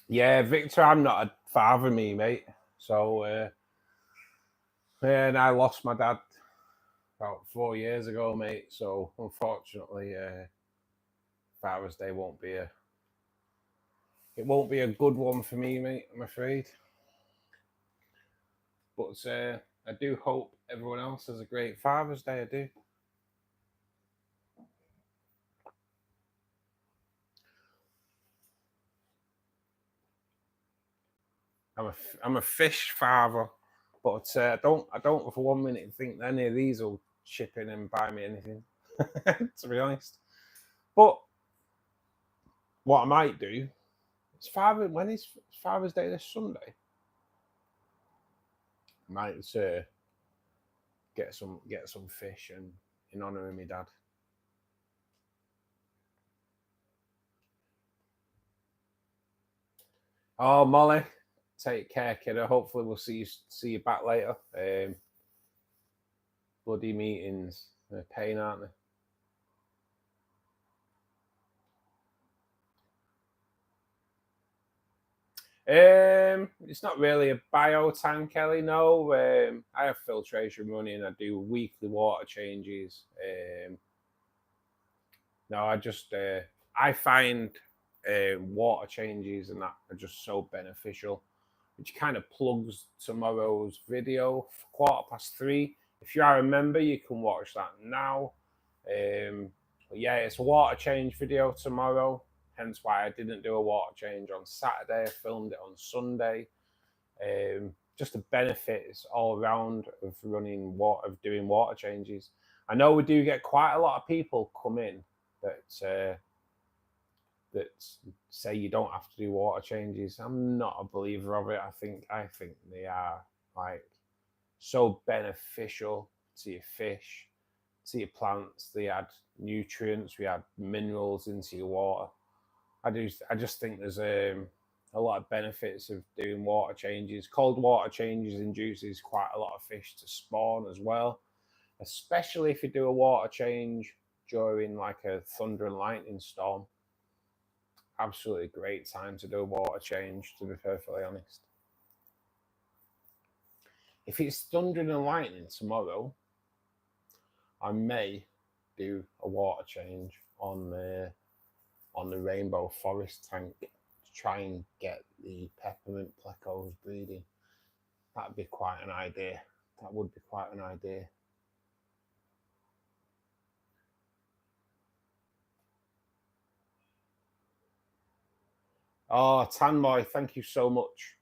Yeah, Victor, I'm not a father, me, mate. So, and I lost my dad about 4 years ago, mate. So, unfortunately, Father's Day won't be a good one for me, mate. I'm afraid. But I do hope everyone else has a great Father's Day. I do. I'm a fish father, but I don't for 1 minute think any of these will chip in and buy me anything. To be honest, but what I might do is when is Father's Day this Sunday? I might get some fish and in honor of my dad. Oh, Molly, take care, kiddo. Hopefully, we'll see you back later. Bloody meetings, they're a pain, aren't they? It's not really a bio tank, Kelly. No, I have filtration running. I do weekly water changes. No, I find water changes and that are just so beneficial, which kind of plugs tomorrow's video for 3:15. If you are a member, you can watch that now. But yeah, it's a water change video tomorrow, hence why I didn't do a water change on Saturday. I filmed it on Sunday. Just the benefits all around of doing water changes. I know we do get quite a lot of people come in that say you don't have to do water changes. I'm not a believer of it. I think they are like so beneficial to your fish, to your plants. They add nutrients, we add minerals into your water. I just think there's a lot of benefits of doing water changes. Cold water changes induces quite a lot of fish to spawn as well, especially if you do a water change during like a thunder and lightning storm. Absolutely great time to do a water change, to be perfectly honest. If it's thundering and lightning tomorrow, I may do a water change on the rainbow forest tank to try and get the peppermint plecos breeding. That'd be quite an idea. That would be quite an idea. Oh, Tanboy, thank you so much.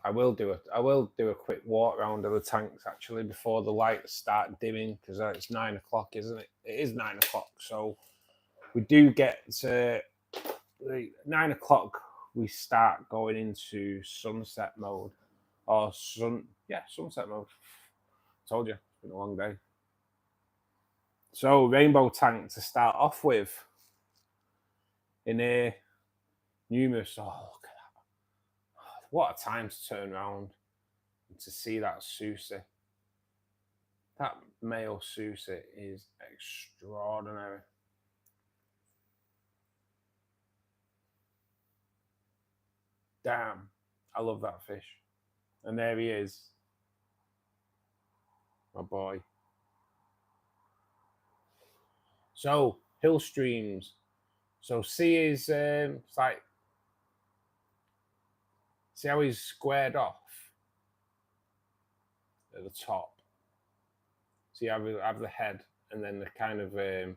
I will do a quick walk around of the tanks actually before the lights start dimming, because it's 9 o'clock, isn't it? It is 9 o'clock, so we do get to 9 o'clock. We start going into sunset mode, or sunset mode. Told you, it's been a long day. So rainbow tank to start off with. In here, numerous. Oh, look at that! What a time to turn around and to see that Susie. That male Susie is extraordinary. Damn, I love that fish. And there he is, my boy. So hill streams. So see his it's like, see how he's squared off at the top. So you have the head and then the kind of they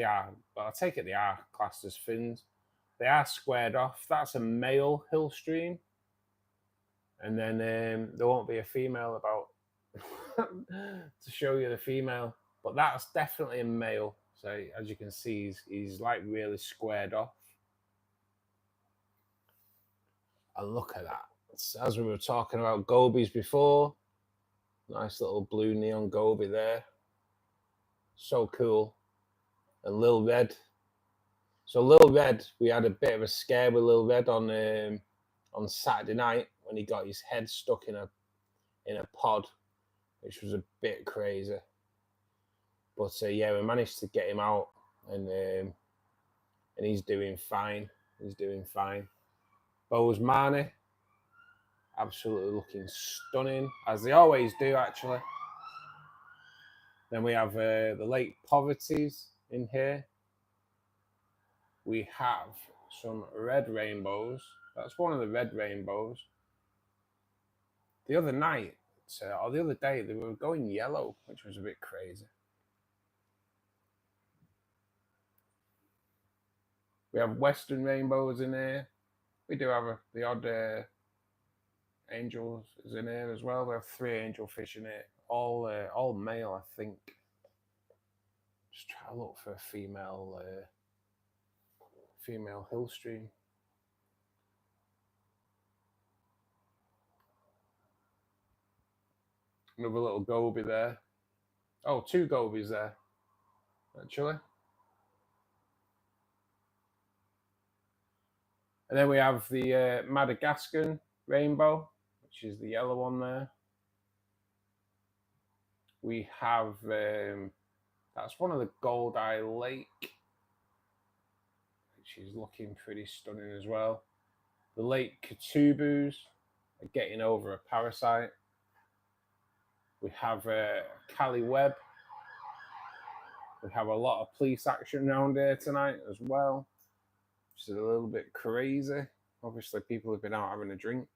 are, well, I take it they are classed as fins. They are squared off. That's a male hill stream. And then there won't be a female about to show you the female, but that's definitely a male. So as you can see, he's like really squared off. And look at that. As we were talking about gobies before, nice little blue neon goby there. So cool. And Lil Red. So Lil Red, we had a bit of a scare with Lil Red on Saturday night when he got his head stuck in a pod, which was a bit crazy. But yeah, we managed to get him out, and he's doing fine. He's doing fine. Bozeman, absolutely looking stunning, as they always do, actually. Then we have the Lake Poverties in here. We have some red rainbows. That's one of the red rainbows. The other night, or the other day, they were going yellow, which was a bit crazy. We have western rainbows in here. We do have the odd angels is in here as well. We have 3 angelfish in here, all male, I think. Just try to look for a female hill stream. Another little goby there. Oh, 2 gobies there, actually. And then we have the Madagascan rainbow, which is the yellow one there. We have, that's one of the Goldeye Lake, which is looking pretty stunning as well. The Lake Katubus are getting over a parasite. We have Cali Webb. We have a lot of police action around here tonight as well, which is a little bit crazy. Obviously, people have been out having a drink.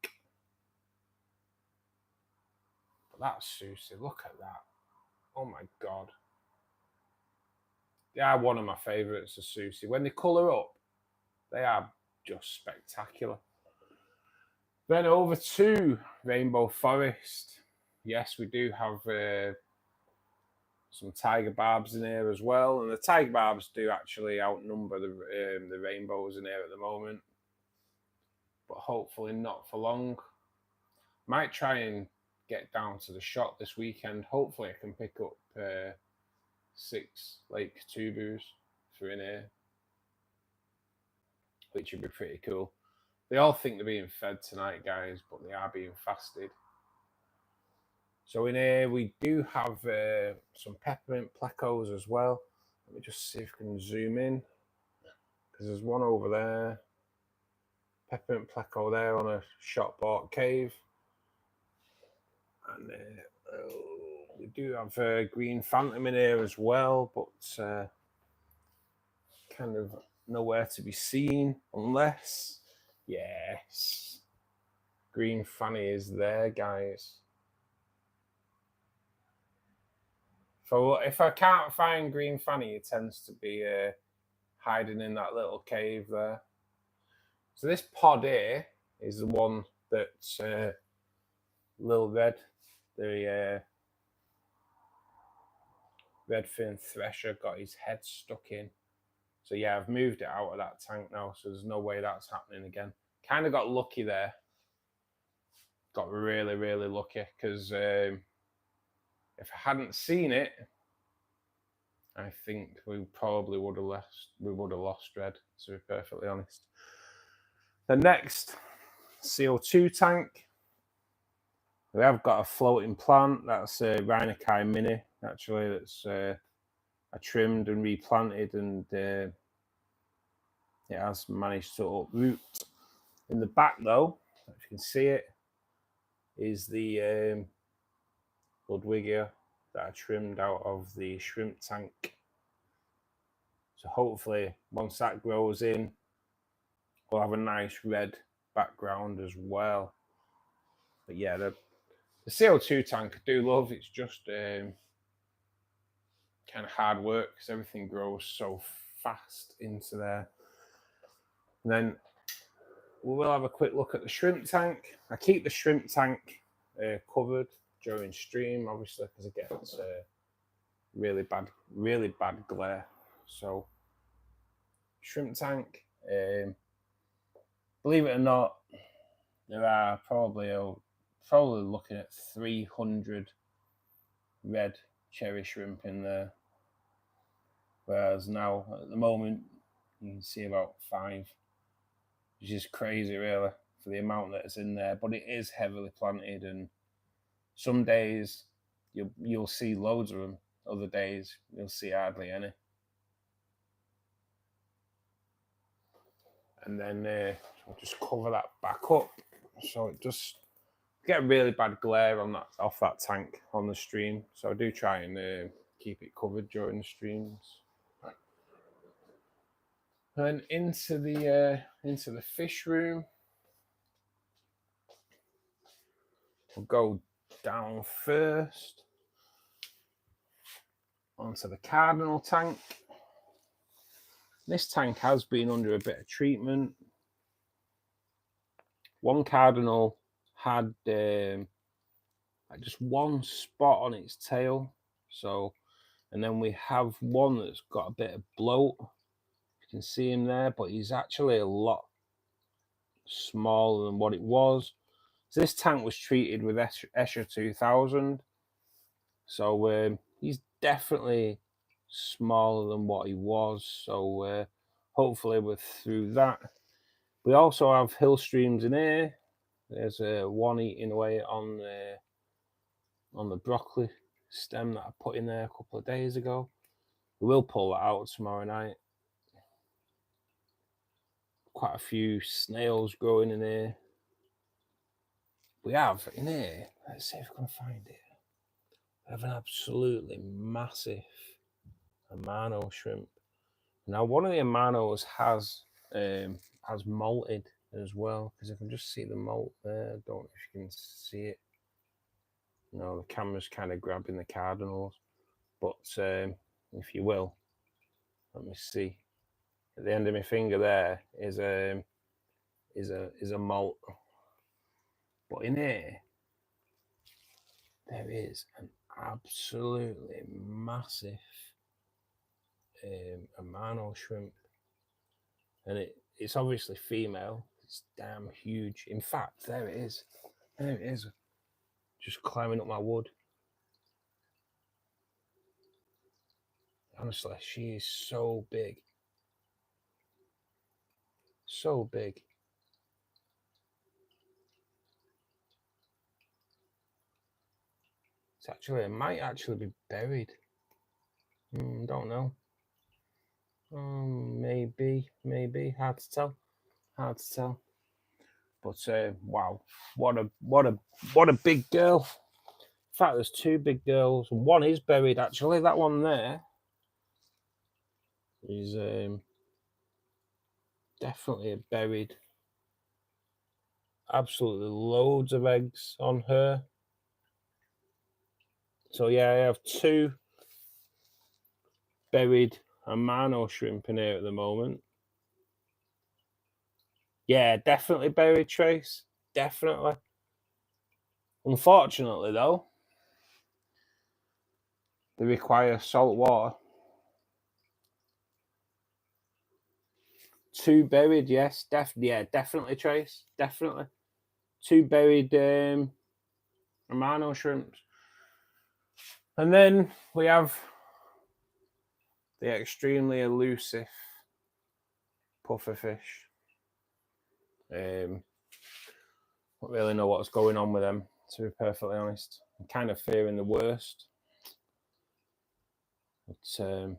But that's Susie. Look at that. Oh my God. They are one of my favourites of Susie. When they colour up, they are just spectacular. Then over to Rainbow Forest. Yes, we do have some tiger barbs in here as well, and the tiger barbs do actually outnumber the rainbows in here at the moment, but hopefully not for long. Might try and get down to the shop this weekend. Hopefully I can pick up 6 lake tubers for in here, which would be pretty cool. They all think they're being fed tonight, guys, but they are being fasted. So in here we do have some peppermint plecos as well. Let me just see if I can zoom in, because there's one over there. Peppermint pleco there on a shot bought cave. And we do have green phantom in here as well, but kind of nowhere to be seen unless, yes, green fanny is there, guys. So if I can't find green fanny, it tends to be hiding in that little cave there. So this pod here is the one that's Lil Red, the redfin thresher, got his head stuck in. So yeah, I've moved it out of that tank now, so there's no way that's happening again. Kind of got lucky there. Got really, really lucky, because if I hadn't seen it, I think we probably would have lost Red, to be perfectly honest. The next CO2 tank, we have got a floating plant. That's a Rhinokai Mini, actually. That's I trimmed and replanted, and it has managed to uproot. In the back, though, if you can see it, is the Ludwigia that I trimmed out of the shrimp tank. So hopefully, once that grows in, we'll have a nice red background as well. But yeah, the CO2 tank I do love. It's just kind of hard work, because everything grows so fast into there. And then we will have a quick look at the shrimp tank. I keep the shrimp tank covered during stream, obviously, because it gets really bad glare. So shrimp tank, believe it or not, there are probably looking at 300 red cherry shrimp in there, whereas now at the moment you can see about 5, which is crazy really for the amount that's in there. But it is heavily planted, and some days you'll see loads of them, other days you'll see hardly any. And then I'll just cover that back up, so it just get a really bad glare on that, off that tank on the stream. So I do try and keep it covered during the streams. And into the fish room, we'll go down first onto the cardinal tank. This tank has been under a bit of treatment. One cardinal had just one spot on its tail, so, and then we have one that's got a bit of bloat. You can see him there, but he's actually a lot smaller than what it was. So this tank was treated with Escher 2000, so he's definitely smaller than what he was. So hopefully we're through that. We also have hill streams in here. There's one eating away on the broccoli stem that I put in there a couple of days ago. We will pull that out tomorrow night. Quite a few snails growing in here. We have in here, let's see if I can find it. I have an absolutely massive Amano shrimp. Now, one of the Amanos has molted as well, because I can just see the molt there. I don't know if you can see it. No, the camera's kind of grabbing the cardinals, but if you will, let me see. At the end of my finger there is a molt, but in here there is an absolutely massive Amano shrimp, and it's obviously female. It's damn huge. In fact, there it is. There it is. Just climbing up my wood. Honestly, she is so big. So big. It's actually, it might actually be buried. Don't know. Maybe. Hard to tell. But wow, what a big girl. In fact, there's two big girls. One is buried actually. That one there is definitely buried. Absolutely loads of eggs on her. So yeah, I have two buried Amano shrimp in here at the moment. Yeah, definitely buried, Trace. Definitely. Unfortunately, though, they require salt water. Two buried, yes, definitely, Trace, definitely. Two buried Amano shrimps. And then we have the extremely elusive pufferfish. Don't really know what's going on with them, to be perfectly honest. I'm kind of fearing the worst. But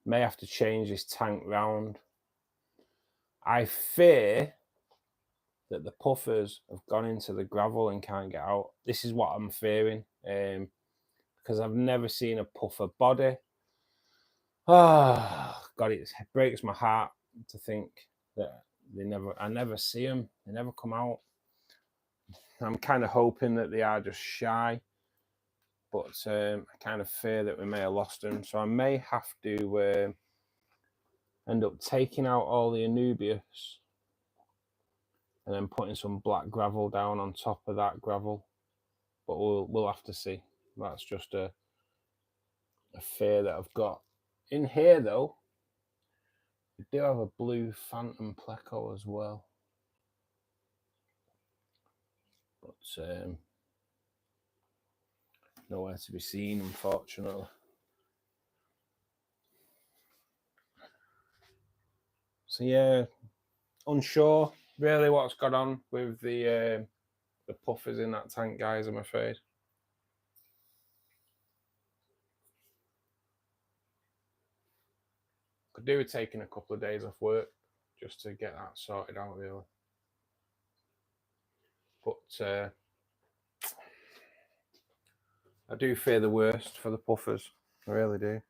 may have to change this tank round. I fear that the puffers have gone into the gravel and can't get out. This is what I'm fearing, because I've never seen a puffer body. Oh God, it breaks my heart to think that I never see them. They never come out. I'm kind of hoping that they are just shy, but I kind of fear that we may have lost them. So I may have to end up taking out all the Anubias and then putting some black gravel down on top of that gravel. But we'll have to see. That's just a fear that I've got. In here though, we do have a blue phantom pleco as well. But nowhere to be seen, unfortunately. So yeah, unsure really what's gone on with the puffers in that tank, guys, I'm afraid. Could do with taking a couple of days off work just to get that sorted out, really. But I do fear the worst for the puffers. I really do.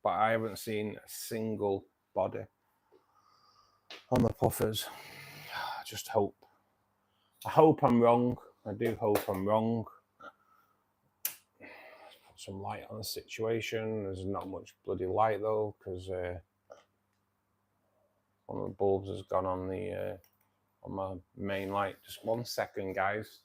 But I haven't seen a single body on the puffers. I just hope. I hope I'm wrong. I do hope I'm wrong. Put some light on the situation. There's not much bloody light though, because one of the bulbs has gone on the on my main light. Just 1 second, guys.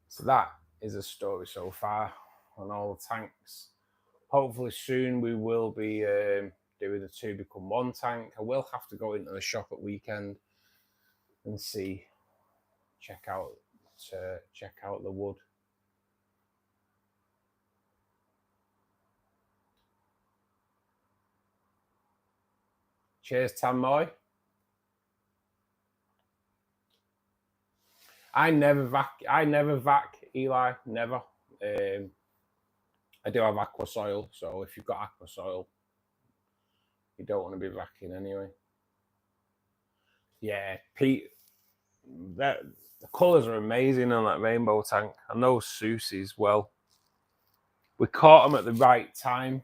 So that is a story so far on all the tanks. Hopefully soon we will be doing the 2 become 1 tank. I will have to go into the shop at weekend and see, check out the wood. Cheers, Tanmoy. I never vac, Eli, never. I do have aqua soil, so if you've got aqua soil, you don't want to be racking anyway. Yeah, Pete, the colours are amazing on that rainbow tank, and those Susies, well, we caught them at the right time.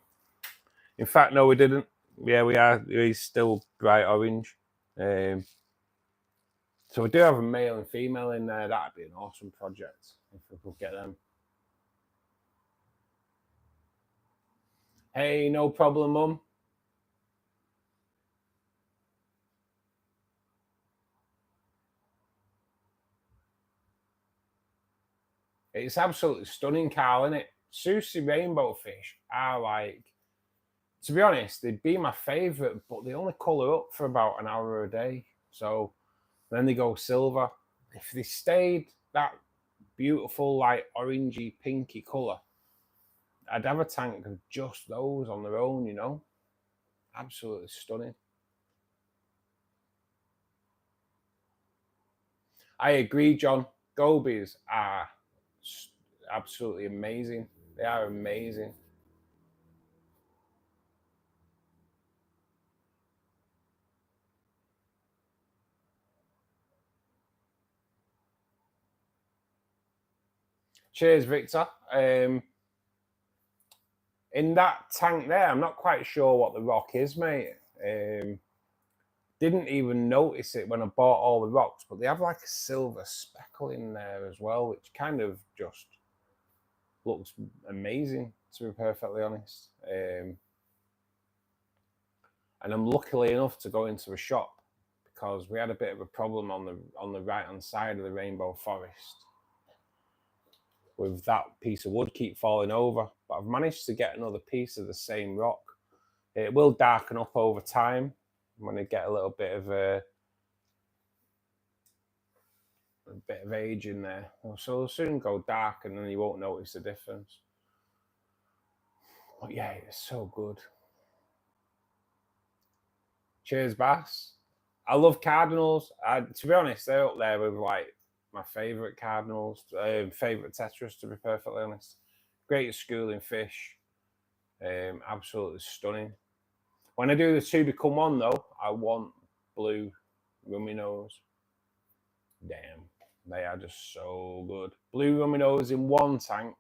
In fact, no, we didn't. Yeah, we are. He's still bright orange. So we do have a male and female in there. That'd be an awesome project if we could get them. Hey, no problem, Mum. It's absolutely stunning, Carl, isn't it? Susie rainbow fish are like, to be honest, they'd be my favourite, but they only colour up for about an hour a day. So then they go silver. If they stayed that beautiful, like orangey, pinky colour, I'd have a tank of just those on their own, you know? Absolutely stunning. I agree, John. Gobies are absolutely amazing. They are amazing. Cheers, Victor. In that tank there, I'm not quite sure what the rock is, mate. Didn't even notice it when I bought all the rocks, but they have like a silver speckle in there as well, which kind of just looks amazing, to be perfectly honest. And I'm luckily enough to go into a shop because we had a bit of a problem on the right hand side of the rainbow forest with that piece of wood keep falling over. But I've managed to get another piece of the same rock. It will darken up over time when I get a little bit of age in there. So it'll soon go dark and then you won't notice the difference. But yeah, it's so good. Cheers, Bass. I love cardinals. To be honest, they're up there with like my favourite cardinals, favourite tetras, to be perfectly honest. Great schooling fish. Absolutely stunning. When I do the two become one, though, I want blue rummy nose. Damn, they are just so good. Blue rummy nose in one tank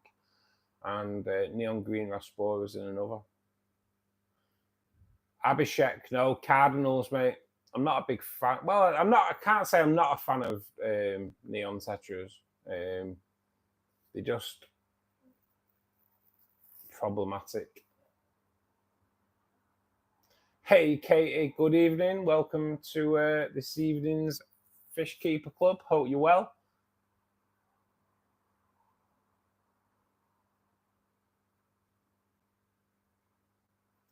and neon green Rasboras in another. Abhishek, no. Cardinals, mate. I'm not a big fan. Well, I'm not. I can't say I'm not a fan of neon tetras. They're just problematic. Hey, Katie. Good evening. Welcome to this evening's Fishkeeper Club. Hope you're well.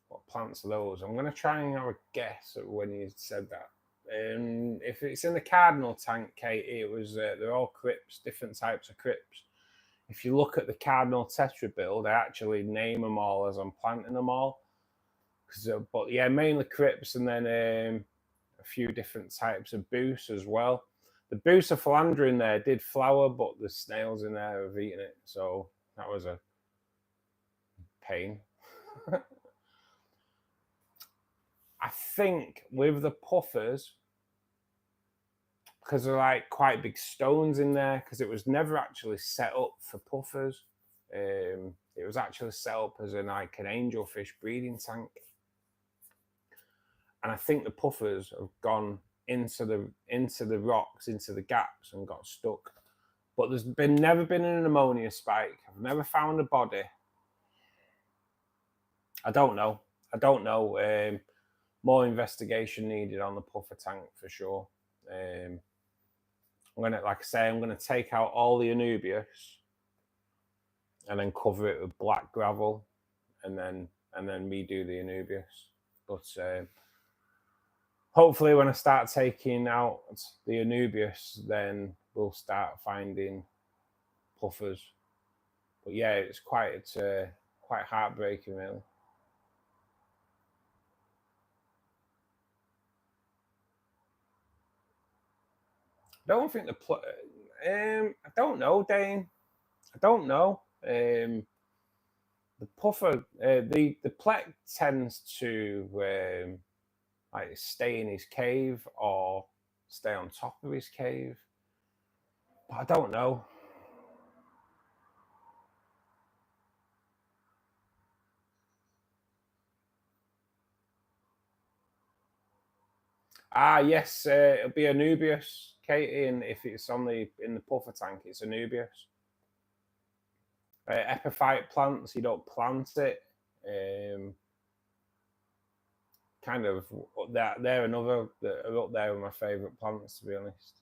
What plants are those? I'm going to try and have a guess at when you said that. If it's in the cardinal tank, Katie, it was they're all crypts, different types of crypts. If you look at the cardinal tetra build, I actually name them all as I'm planting them all. But yeah, mainly crypts, and then a few different types of boost as well. The Busa philander in there did flower, but the snails in there have eaten it, so that was a pain. I think with the puffers, because they're like quite big stones in there, because it was never actually set up for puffers. It was actually set up as an angelfish breeding tank. And I think the puffers have gone into the rocks, into the gaps, and got stuck. But there's never been an ammonia spike. I've never found a body. I don't know. More investigation needed on the puffer tank for sure. I'm gonna take out all the Anubias and then cover it with black gravel, and then redo the Anubias. But hopefully, when I start taking out the Anubias, then we'll start finding puffers. But yeah, it's quite heartbreaking, really. I don't think I don't know, Dane. I don't know. The puffer, the plek tends to like stay in his cave or stay on top of his cave, but I don't know. Ah, yes, it'll be Anubius, Katie, and if it's on in the puffer tank, it's Anubius. Epiphyte plants, you don't plant it. Kind of they're another that are up there with my favourite plants, to be honest.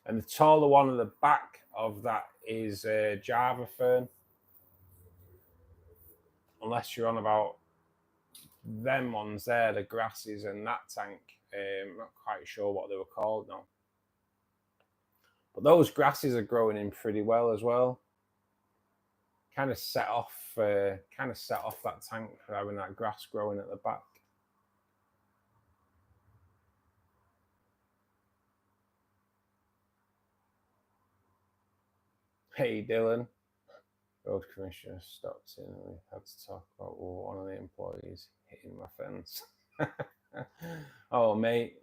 And the taller one at the back of that is Java fern. Unless you're on about them ones there, the grasses and that tank. I'm not quite sure what they were called now. But those grasses are growing in pretty well as well. Kind of set off that tank for having that grass growing at the back. Hey Dylan, Road Commissioner stopped in and we had to talk about one of the employees hitting my fence. Oh mate,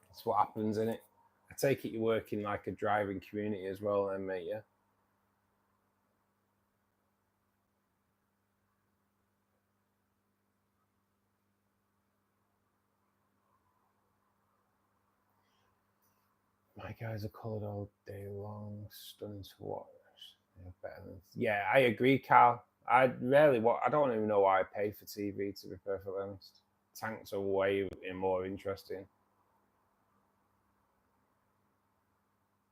that's what happens, innit? I take it you work in like a driving community as well then, mate, yeah? My guys are coloured all day long, stunning to watch. They're better than... Yeah, I agree, Carl. I don't even know why I pay for TV, to be perfectly honest. Tanks are way more interesting.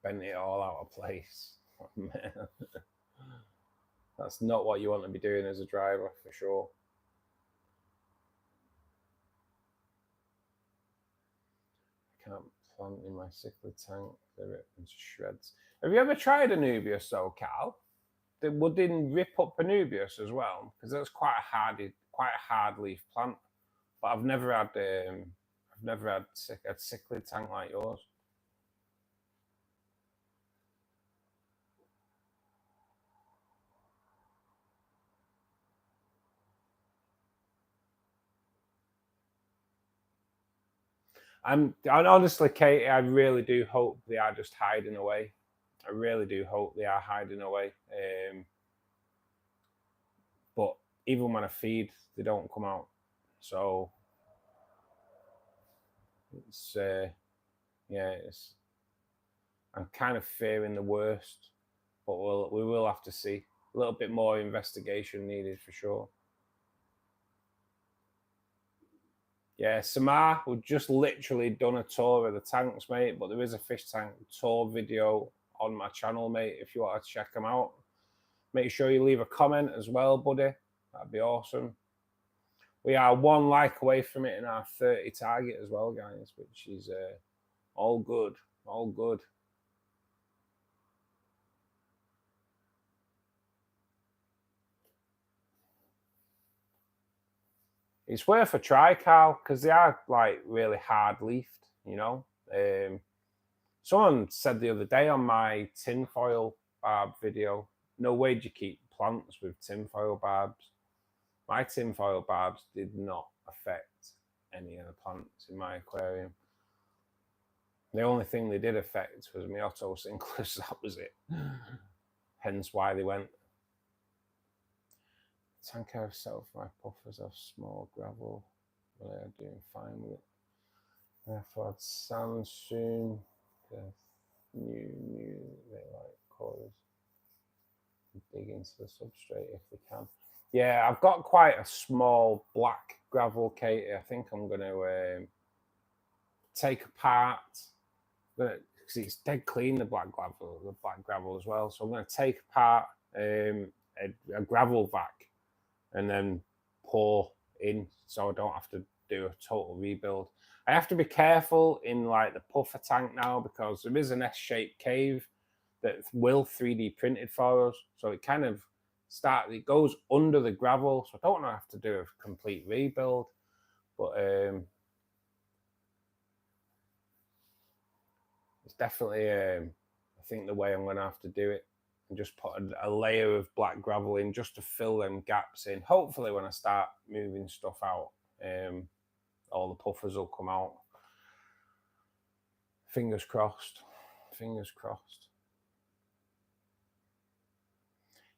Bent it all out of place. Oh, man. That's not what you want to be doing as a driver, for sure. I can't plant in my cichlid tank. They're ripped into shreds. Have you ever tried Anubius though, Cal? Would they rip up Anubius as well? Because that's quite a hard leaf plant. But I've never had a cichlid tank like yours. And honestly, Katie, I really do hope they are just hiding away. I really do hope they are hiding away. But even when I feed, they don't come out. So it's I'm kind of fearing the worst, but we will have to see. A little bit more investigation needed for sure. Yeah, Samar, we've just literally done a tour of the tanks, mate, but there is a fish tank tour video on my channel, mate, if you want to check them out. Make sure you leave a comment as well, buddy. That'd be awesome. We are 1 like away from it in our 30 target as well, guys, which is all good, all good. It's worth a try, Carl, because they are like really hard leafed, you know. Someone said the other day on my tinfoil barb video, no way do you keep plants with tinfoil barbs. My tinfoil barbs did not affect any of the plants in my aquarium. The only thing they did affect was my auto sinklers, that was it. Hence why they went. The tank I've set up for my puffers have small gravel, but they are doing fine with it. Therefore, I'd sand soon. New, they like colours. Dig into the substrate if they can. Yeah, I've got quite a small black gravel, Katie. I think I'm going to take apart, because it's dead clean, the black gravel as well. So I'm going to take apart a gravel vac and then pour in, so I don't have to do a total rebuild. I have to be careful in like the puffer tank now, because there is an S-shaped cave that will 3D printed for us. So it kind of it goes under the gravel. So I don't want to have to do a complete rebuild. But it's definitely, I think, the way I'm going to have to do it. And just put a layer of black gravel in just to fill them gaps in. Hopefully when I start moving stuff out, all the puffers will come out. Fingers crossed. Fingers crossed.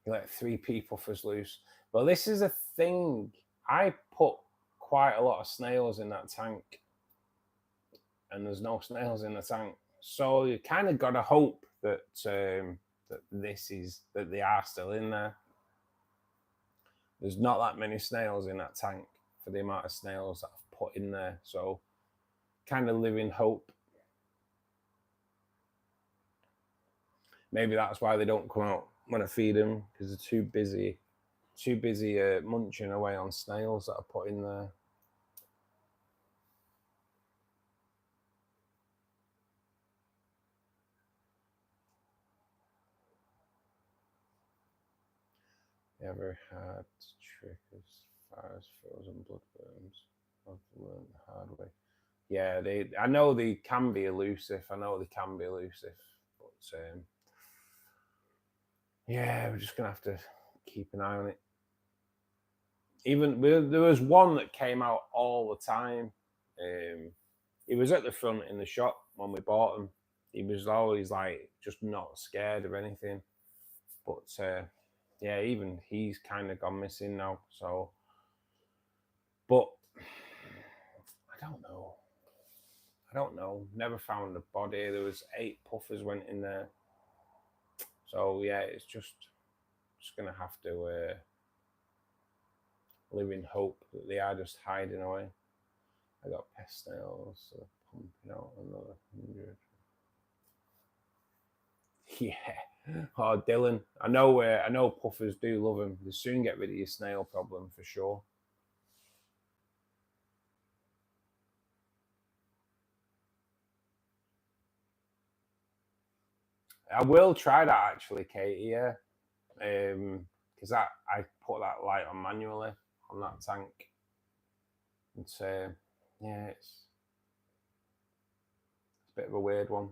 You let 3p puffers loose. But this is a thing. I put quite a lot of snails in that tank. And there's no snails in the tank. So you kind of got to hope that that they are still in there. There's not that many snails in that tank for the amount of snails that I've put in there. So kind of live in hope. Maybe that's why they don't come out when I feed them, because they're too busy munching away on snails that I put in there. Yeah, very hard trick as far as frozen bloodworms. I've learned the hard way. Yeah, I know they can be elusive. But yeah, we're just gonna have to keep an eye on it. Even there was one that came out all the time. He was at the front in the shop when we bought him. He was always like just not scared of anything. But yeah, even he's kind of gone missing now. So, but I don't know. Never found the body. There was 8 puffers went in there. So yeah, it's just gonna have to live in hope that they are just hiding away. I got pest snails, so pumping out another 100. Yeah. Oh, Dylan, I know puffers do love them. They soon get rid of your snail problem for sure. I will try that actually, Katie. Yeah, because I put that light on manually on that tank. It's yeah, it's a bit of a weird one.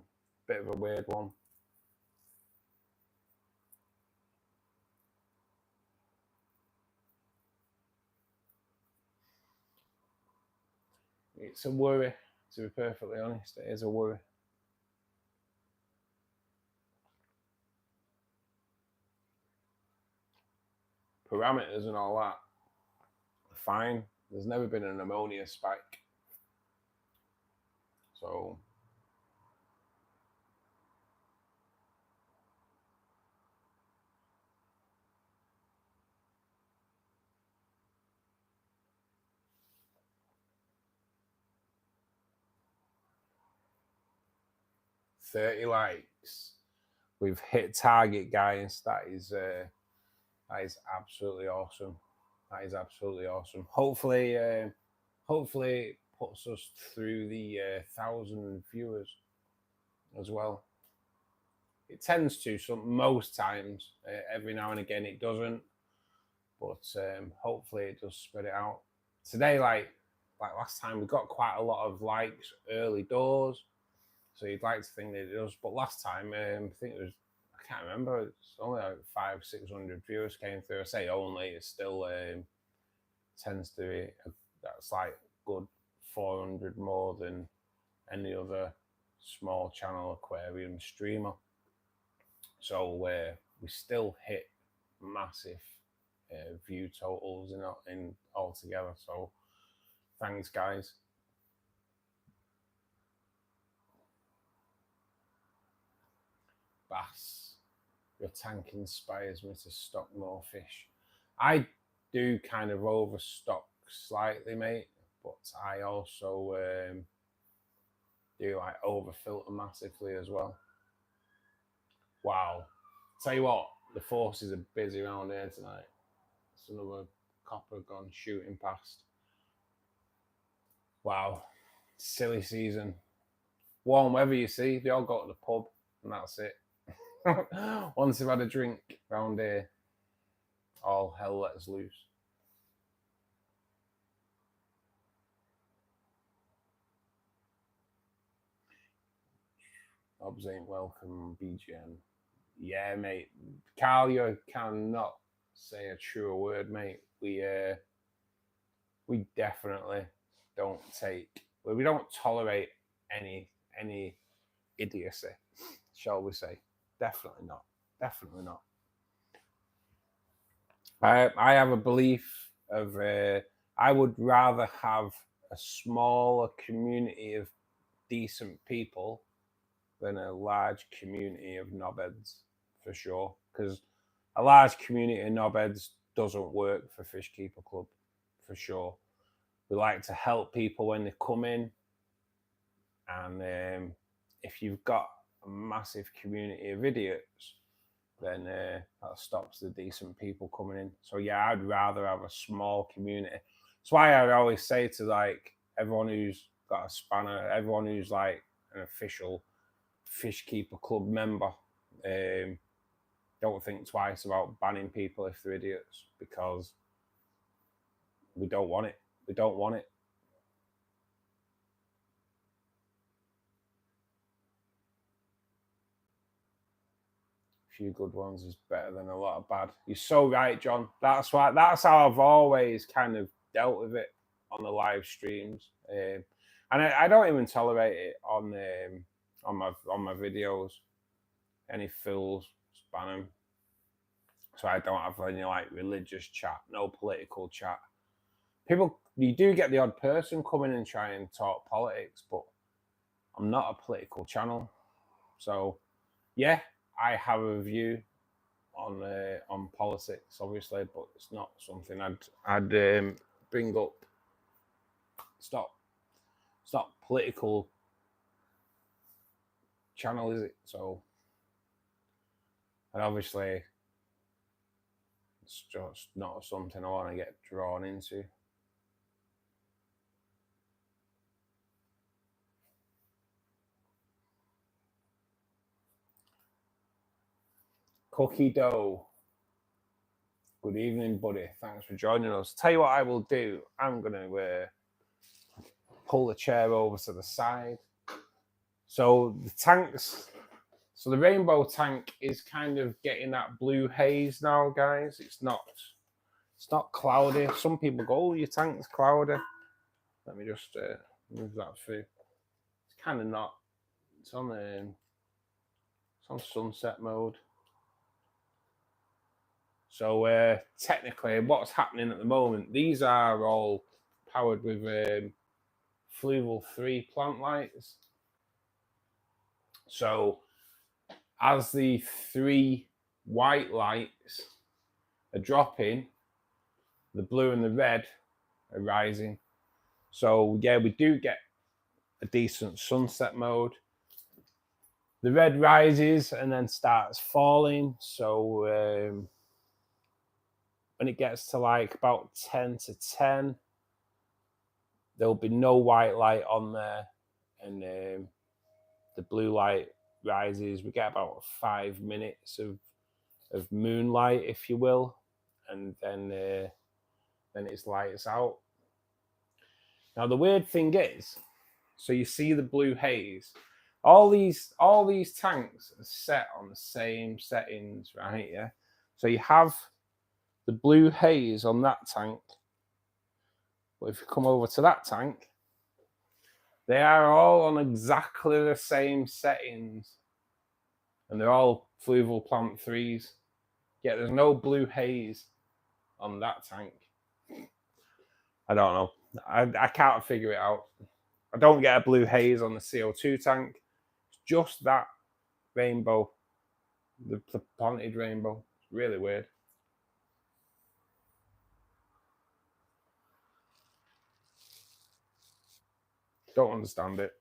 It's a worry, to be perfectly honest. It is a worry. Parameters and all that, fine. There's never been an ammonia spike. So $30 likes. We've hit target, guys. That is absolutely awesome. That is absolutely awesome. Hopefully it puts us through the 1,000 viewers as well. It tends to, most times. Every now and again it doesn't, but hopefully it does spread it out. Today, like last time, we got quite a lot of likes early doors, so you'd like to think that it does. But last time, I think it was, I can't remember, it's only like 500-600 viewers came through. I say only, it still tends to be, that's like good 400 more than any other small channel aquarium streamer. So we still hit massive view totals in all together. So thanks, guys. Bass, your tank inspires me to stock more fish. I do kind of overstock slightly, mate, but I also do like overfilter massively as well. Wow. Tell you what, the forces are busy around here tonight. It's another copper gone shooting past. Wow. Silly season. Warm weather, you see. They all go to the pub and that's it. Once they've had a drink round here, all hell lets loose. Obs ain't welcome, BGN. Yeah, mate. Carl, you cannot say a truer word, mate. We definitely don't we don't tolerate any idiocy, shall we say. Definitely not. Definitely not. I have a belief of I would rather have a smaller community of decent people than a large community of knobheads, for sure. Because a large community of knobheads doesn't work for Fishkeeper Club, for sure. We like to help people when they come in, and if you've got a massive community of idiots, then that stops the decent people coming in. So yeah, I'd rather have a small community. That's why I always say to like everyone who's got a spanner, everyone who's like an official Fishkeeper Club member, don't think twice about banning people if they're idiots, because we don't want it. We don't want it. A few good ones is better than a lot of bad. You're so right, John. That's how I've always kind of dealt with it on the live streams, and I don't even tolerate it on my videos. Any fools, ban them. So I don't have any like religious chat, no political chat. People, you do get the odd person come in and try and talk politics, but I'm not a political channel. So yeah, I have a view on politics, obviously, but it's not something I'd bring up. It's not political channel, is it? So, and obviously, it's just not something I want to get drawn into. Cookie dough. Good evening, buddy. Thanks for joining us. Tell you what I will do. I'm going to pull the chair over to the side. So the tanks, so the rainbow tank is kind of getting that blue haze now, guys. It's not cloudy. Some people go, "Oh, your tank's cloudy." Let me just move that through. It's kind of not. It's on sunset mode. So technically, what's happening at the moment? These are all powered with Fluval 3 plant lights. So as the 3 white lights are dropping, the blue and the red are rising. So yeah, we do get a decent sunset mode. The red rises and then starts falling. So when it gets to like about 10 to 10, there'll be no white light on there, and the blue light rises. We get about 5 minutes of moonlight, if you will, and then it's lights out. Now the weird thing is, so you see the blue haze. All these tanks are set on the same settings, right? Yeah. So you have the blue haze on that tank, but if you come over to that tank, they are all on exactly the same settings, and they're all Fluval Plant 3s. Yet there's no blue haze on that tank. I don't know. I can't figure it out. I don't get a blue haze on the CO2 tank. It's just that rainbow, the planted rainbow. It's really weird. Don't understand it.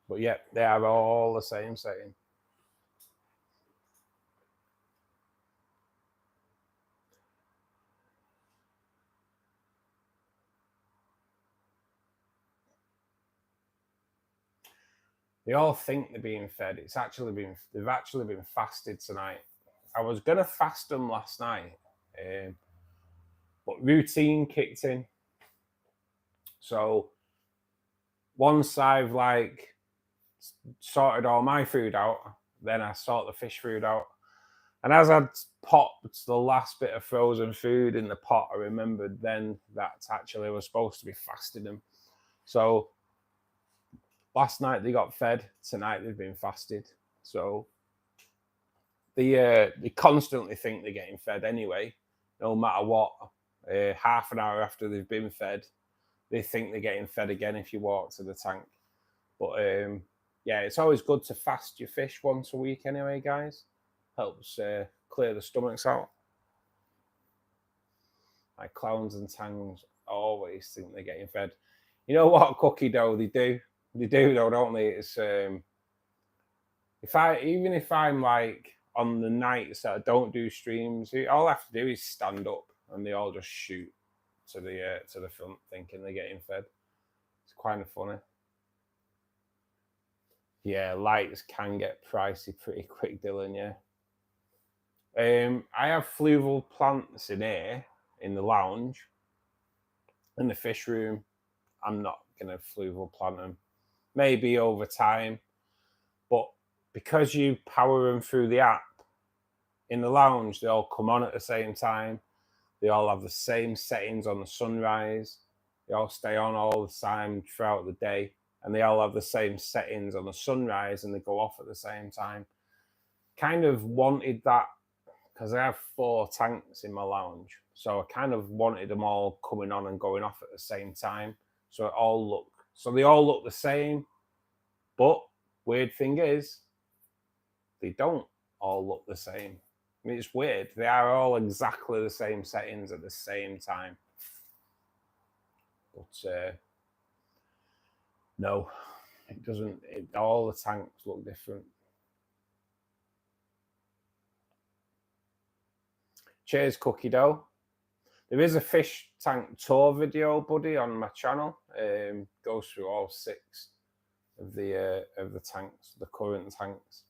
But yeah, they are all the same setting. They all think they're being fed. They've actually been fasted tonight. I was gonna fast them last night, but routine kicked in. So once I've like sorted all my food out, then I sort the fish food out. And as I'd popped the last bit of frozen food in the pot, I remembered then that actually was supposed to be fasting them. So last night they got fed, tonight they've been fasted. So they constantly think they're getting fed anyway, no matter what. Half an hour after they've been fed, they think they're getting fed again if you walk to the tank. But yeah, it's always good to fast your fish once a week anyway, guys. Helps clear the stomachs out. Like clowns and tangs always think they're getting fed. You know what, Cookie Dough, they do though, don't they? It's even if I'm like on the nights that I don't do streams, all I have to do is stand up and they all just shoot to the front thinking they're getting fed. It's kind of funny. Yeah, lights can get pricey pretty quick, Dylan, yeah. I have fluval plants in here in the lounge. In the fish room, I'm not going to fluval plant them. Maybe over time. But because you power them through the app, in the lounge, they all come on at the same time. They all have the same settings on the sunrise. They all stay on all the time throughout the day. And they all have the same settings on the sunrise and they go off at the same time. Kind of wanted that because I have 4 tanks in my lounge. So I kind of wanted them all coming on and going off at the same time. So they all look the same. But weird thing is, they don't all look the same. I mean, it's weird. They are all exactly the same settings at the same time. But no, it doesn't. All the tanks look different. Cheers, Cookie Dough. There is a fish tank tour video, buddy, on my channel. Goes through all 6 of the tanks, the current tanks.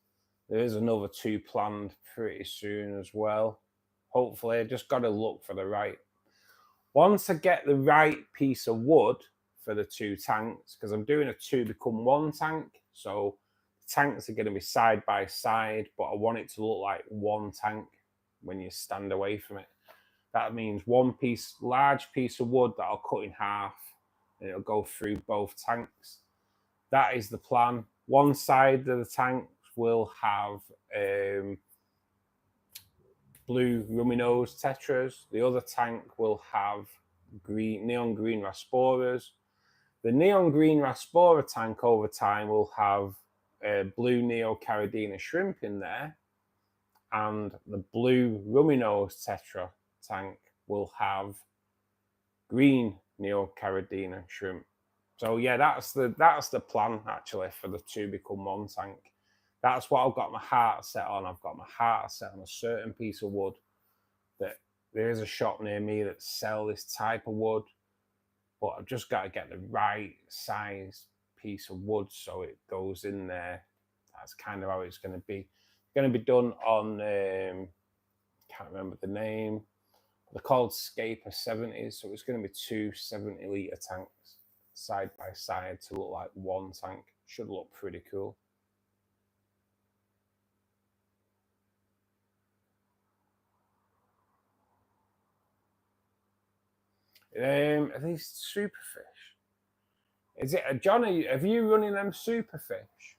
There is another 2 planned pretty soon as well. Hopefully, I just got to look for the right. Once I get the right piece of wood for the 2 tanks, because I'm doing a 2 become 1 tank, so the tanks are going to be side by side, but I want it to look like 1 tank when you stand away from it. That means 1 large piece of wood that I'll cut in half, and it'll go through both tanks. That is the plan. One side of the tank will have blue rummy nose tetras. The other tank will have neon green rasporas. The neon green raspora tank over time will have blue neocaridina shrimp in there, and the blue rummy nose tetra tank will have green neocaridina shrimp. So yeah, that's the plan actually for the 2 become 1 tank. That's what I've got my heart set on. I've got my heart set on a certain piece of wood that there is a shop near me that sell this type of wood, but I've just got to get the right size piece of wood so it goes in there. That's kind of how it's going to be. It's going to be done on, can't remember the name. They're called Scaper 70s, so it's going to be 2 70-litre tanks side by side to look like 1 tank. Should look pretty cool. Are these superfish? Is it Johnny? Have you running them superfish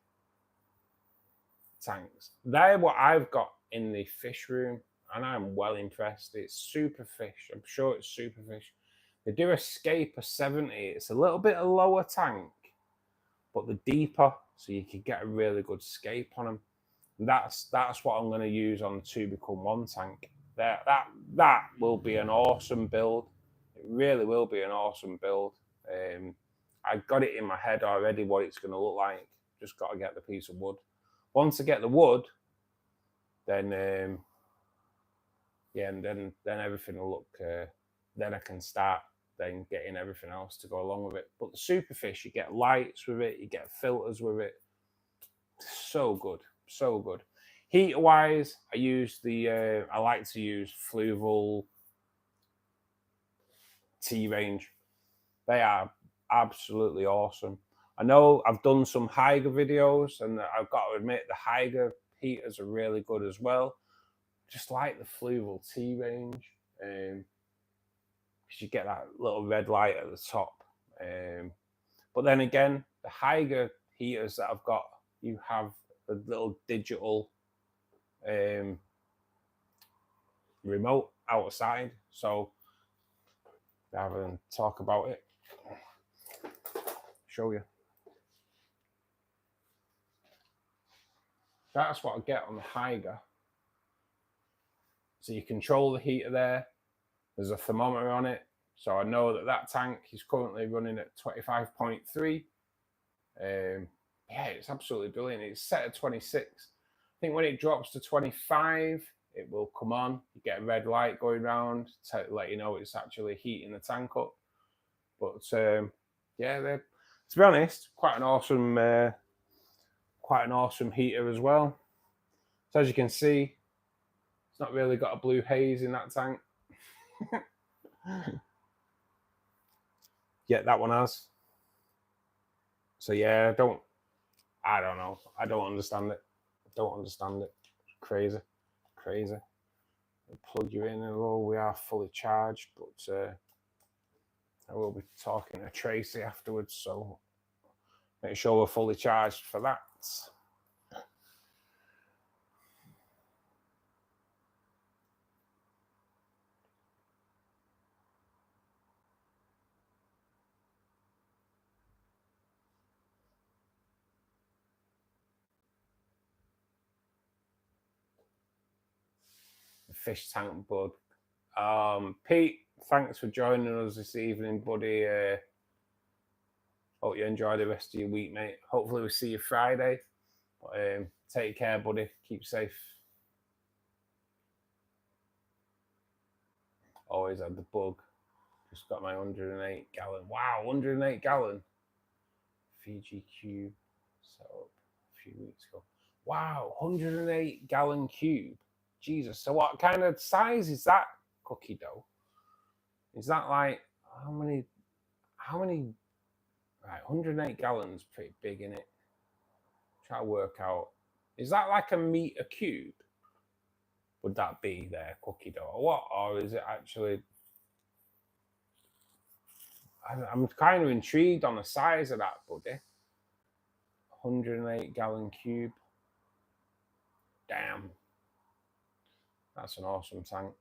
tanks? They're what I've got in the fish room, and I'm well impressed. It's superfish. I'm sure it's superfish. They do a Scaper 70. It's a little bit a lower tank, but the deeper, so you can get a really good scape on them. And that's what I'm going to use on the 2 become 1 tank. That will be an awesome build. It really will be an awesome build. I've got it in my head already what it's going to look like. Just got to get the piece of wood. Once I get the wood, then yeah, and then everything will look. Then I can start then getting everything else to go along with it. But the superfish, you get lights with it, you get filters with it. So good, so good. Heat wise, I use I like to use Fluval T range. They are absolutely awesome. I know I've done some Haiger videos, and I've got to admit the Haiger heaters are really good as well. Just like the Fluval T range, because you get that little red light at the top. But then again, the Haiger heaters that I've got, you have the little digital remote outside. So rather than talk about it, show you. That's what I get on the Haiger. So you control the heater there. There's a thermometer on it. So I know that that tank is currently running at 25.3. Yeah, it's absolutely brilliant. It's set at 26. I think when it drops to 25, it will come on. You get a red light going around to let you know it's actually heating the tank up. But yeah, they're, to be honest, quite an awesome heater as well. So as you can see, it's not really got a blue haze in that tank. Yeah, that one has. So yeah, I don't know. I don't understand it. Don't understand it. Crazy. We'll plug you in, and we are fully charged, but I will be talking to Tracy afterwards, so make sure we're fully charged for that. The fish tank bud. Pete, thanks for joining us this evening, buddy. Hope you enjoy the rest of your week, mate. Hopefully we'll see you Friday. But, take care, buddy. Keep safe. Always had the bug. Just got my 108 gallon. Wow, 108 gallon. Fiji cube set up a few weeks ago. Wow, 108 gallon cube. Jesus. So what kind of size is that cookie dough? Is that like how many right, 108 gallons, pretty big, isn't it? Try to work out. Is that like a meter cube? Would that be their cookie dough or what? Or is it actually, I'm kind of intrigued on the size of that, buddy. 108 gallon cube. Damn. That's an awesome tank.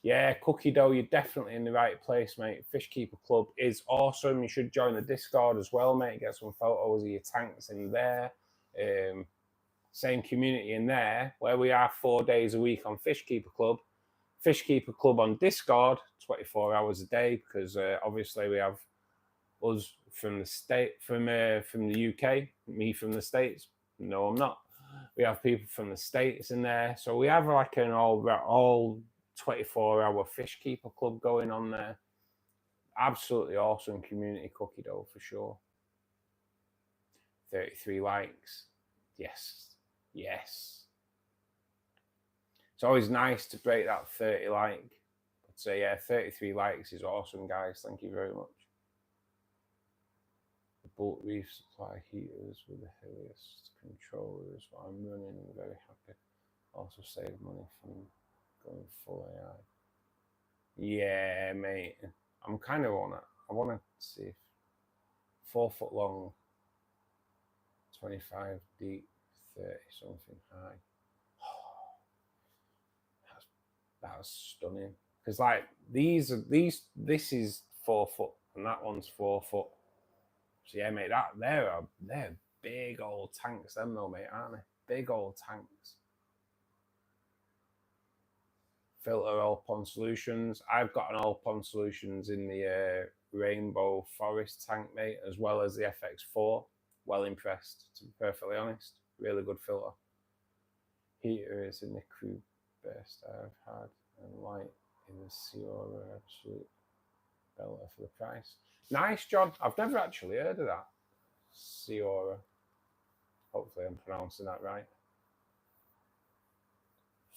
Yeah, cookie dough, you're definitely in the right place, mate. Fishkeeper Club is awesome. You should join the Discord as well, mate. Get some photos of your tanks in there. Same community in there, where we are 4 days a week on Fishkeeper Club. Fishkeeper Club on Discord, 24 hours a day, because obviously we have us from the UK, me from the States. No, I'm not. We have people from the States in there, so we have like an all 24-hour Fishkeeper Club going on there. Absolutely awesome community cookie dough for sure. 33 likes. Yes. It's always nice to break that 30 like. So yeah, 33 likes is awesome, guys. Thank you very much. The Bolt Reef supply heaters with the Helios controllers. I'm running. I'm very happy. Also save money from going full AI. Yeah, mate. I'm kind of on it. I want to see if 4 foot long, 25 deep, 30 something high. That's stunning. Because like this is 4 foot and that one's 4 foot. So yeah, mate, they're big old tanks, them though, mate, aren't they? Big old tanks. Filter All Pond Solutions. I've got an All Pond Solutions in the Rainbow Forest tank, mate, as well as the FX4. Well impressed, to be perfectly honest. Really good filter. Heater is in the crew best I've had, and light in the Seahorse, absolute belter for the price. Nice, John. I've never actually heard of that. Seahorse. Hopefully I'm pronouncing that right.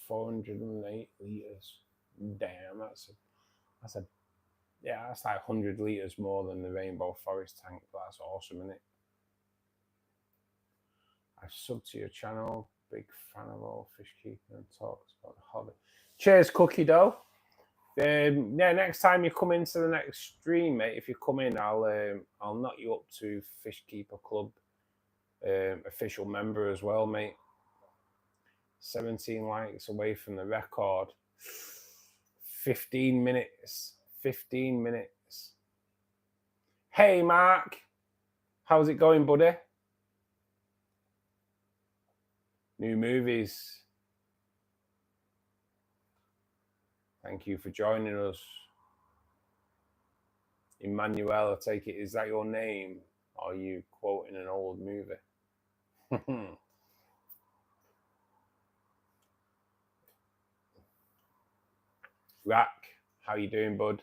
408 litres. Damn, That's a, yeah, that's like 100 litres more than the Rainbow Forest tank, but that's awesome, isn't it? I've subbed to your channel, big fan of all Fishkeeper and talks about the hobby. Cheers, Cookie Dough. Yeah, next time you come into the next stream, mate, if you come in, I'll knock you up to Fishkeeper Club official member as well, mate. 17 likes away from the record. 15 minutes. 15 minutes. Hey, Mark. How's it going, buddy? New movies. Thank you for joining us. Emmanuel, I take it, is that your name? Or are you quoting an old movie? Rack, how you doing, bud?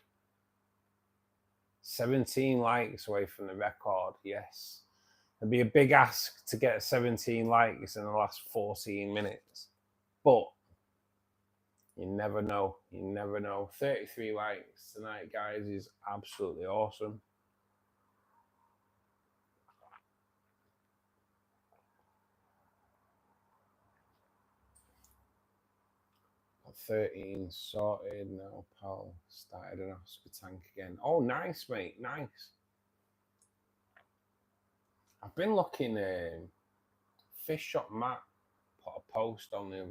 17 likes away from the record, yes. It'd be a big ask to get 17 likes in the last 14 minutes. But you never know. You never know. 33 likes tonight, guys, is absolutely awesome. 13 sorted now, pal. Started an Oscar tank again. Oh, nice, mate. Nice. I've been looking. Fish Shop Matt put a post on there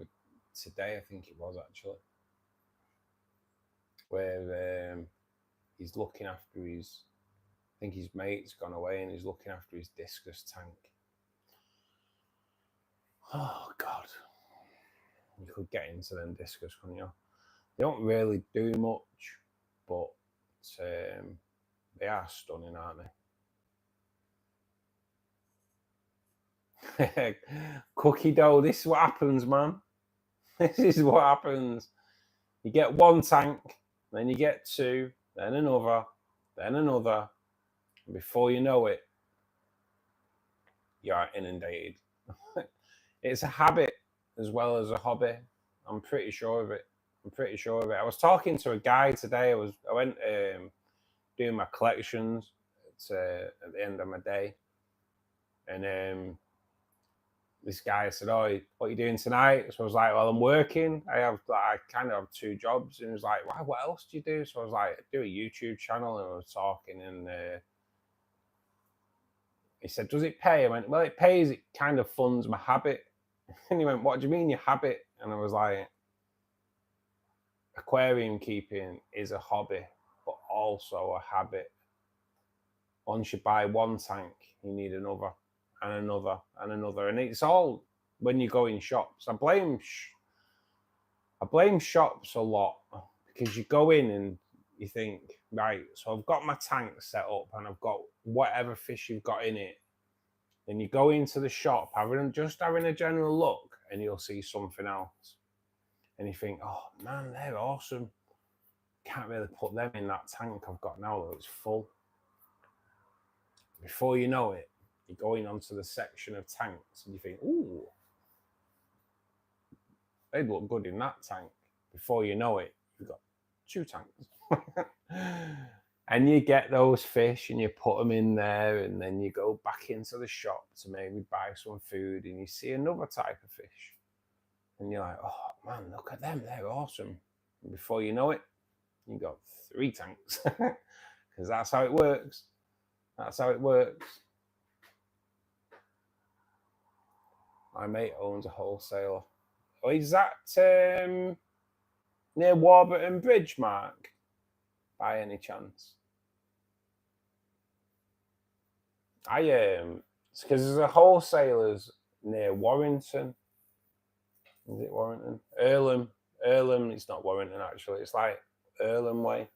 today, I think it was actually, where he's looking after his. I think his mate's gone away and he's looking after his discus tank. Oh God. You could get into them discus, couldn't you? They don't really do much, but they are stunning, aren't they? Cookie Dough, this is what happens, man. This is what happens. You get one tank, then you get two, then another, then another. And before you know it, you're inundated. It's a habit as well as a hobby. I'm pretty sure of it. I'm pretty sure of it. I was talking to a guy today. I went doing my collections at the end of my day, and this guy said, "Oh, what are you doing tonight?" So I was like, "Well, I'm working. I kind of have two jobs." And he was like, "Why? What else do you do?" So I was like, "I do a YouTube channel," and I was talking, and he said, "Does it pay?" I went, "Well, it pays. It kind of funds my habit." And he went, "What do you mean your habit?" And I was like, aquarium keeping is a hobby, but also a habit. Once you buy one tank, you need another and another and another. And it's all when you go in shops. I blame shops a lot because you go in and you think, right, so I've got my tank set up and I've got whatever fish you've got in it. Then you go into the shop, having a general look, and you'll see something else. And you think, oh man, they're awesome. Can't really put them in that tank I've got now, though it's full. Before you know it, you're going onto the section of tanks and you think, ooh, they'd look good in that tank. Before you know it, you've got two tanks. And you get those fish and you put them in there, and then you go back into the shop to maybe buy some food, and you see another type of fish. And you're like, oh man, look at them, they're awesome. And before you know it, you got three tanks. Because that's how it works. That's how it works. My mate owns a wholesaler. Oh, is that near Warburton Bridge, Mark? By any chance? It's because there's a wholesalers near Warrington. Is it Warrington? Earlham. It's not Warrington actually. It's like Earlham way.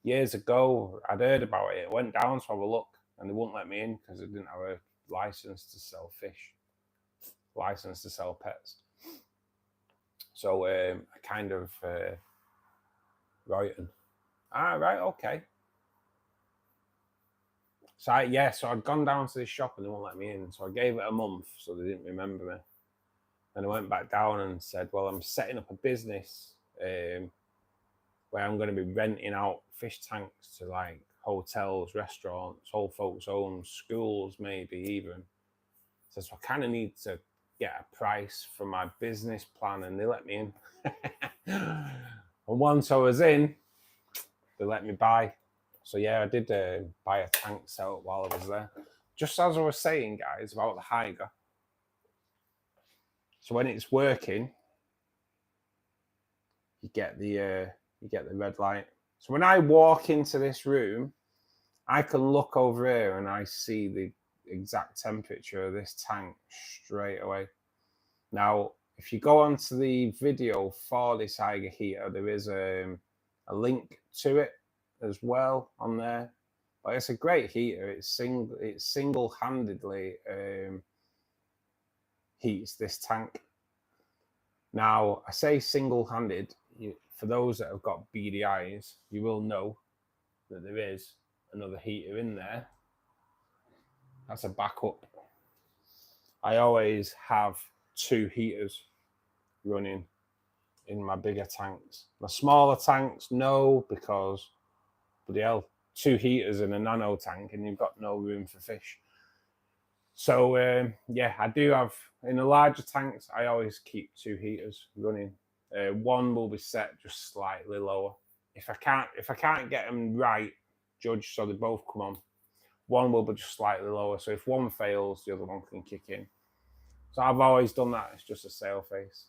Years ago, I'd heard about it. I went down to have a look, and they wouldn't let me in because I didn't have a license to sell fish, license to sell pets. So I kind of right, okay. So I'd gone down to this shop and they won't let me in. So I gave it a month, so they didn't remember me. And I went back down and said, "Well, I'm setting up a business. where I'm going to be renting out fish tanks to like hotels, restaurants, old folks' homes, schools, maybe even. So I kind of need to get a price for my business plan, and they let me in. And once I was in, they let me buy. So yeah, I did buy a tank set up while I was there. Just as I was saying, guys, about the Haiger. So when it's working, you get the red light. So when I walk into this room, I can look over here and I see the exact temperature of this tank straight away. Now, if you go onto the video for this Haiger heater, there is a link to it as well on there. But it's a great heater. It single-handedly heats this tank. Now, I say single-handed. For those that have got beady eyes, you will know that there is another heater in there. That's a backup. I always have 2 heaters running in my bigger tanks. My smaller tanks, no, because bloody hell, 2 heaters in a nano tank and you've got no room for fish. So yeah, I do have, in the larger tanks, I always keep 2 heaters running. One will be set just slightly lower. If I can't get them right judged so they both come on, one will be just slightly lower. So if one fails, the other one can kick in. So I've always done that. It's just a sail face.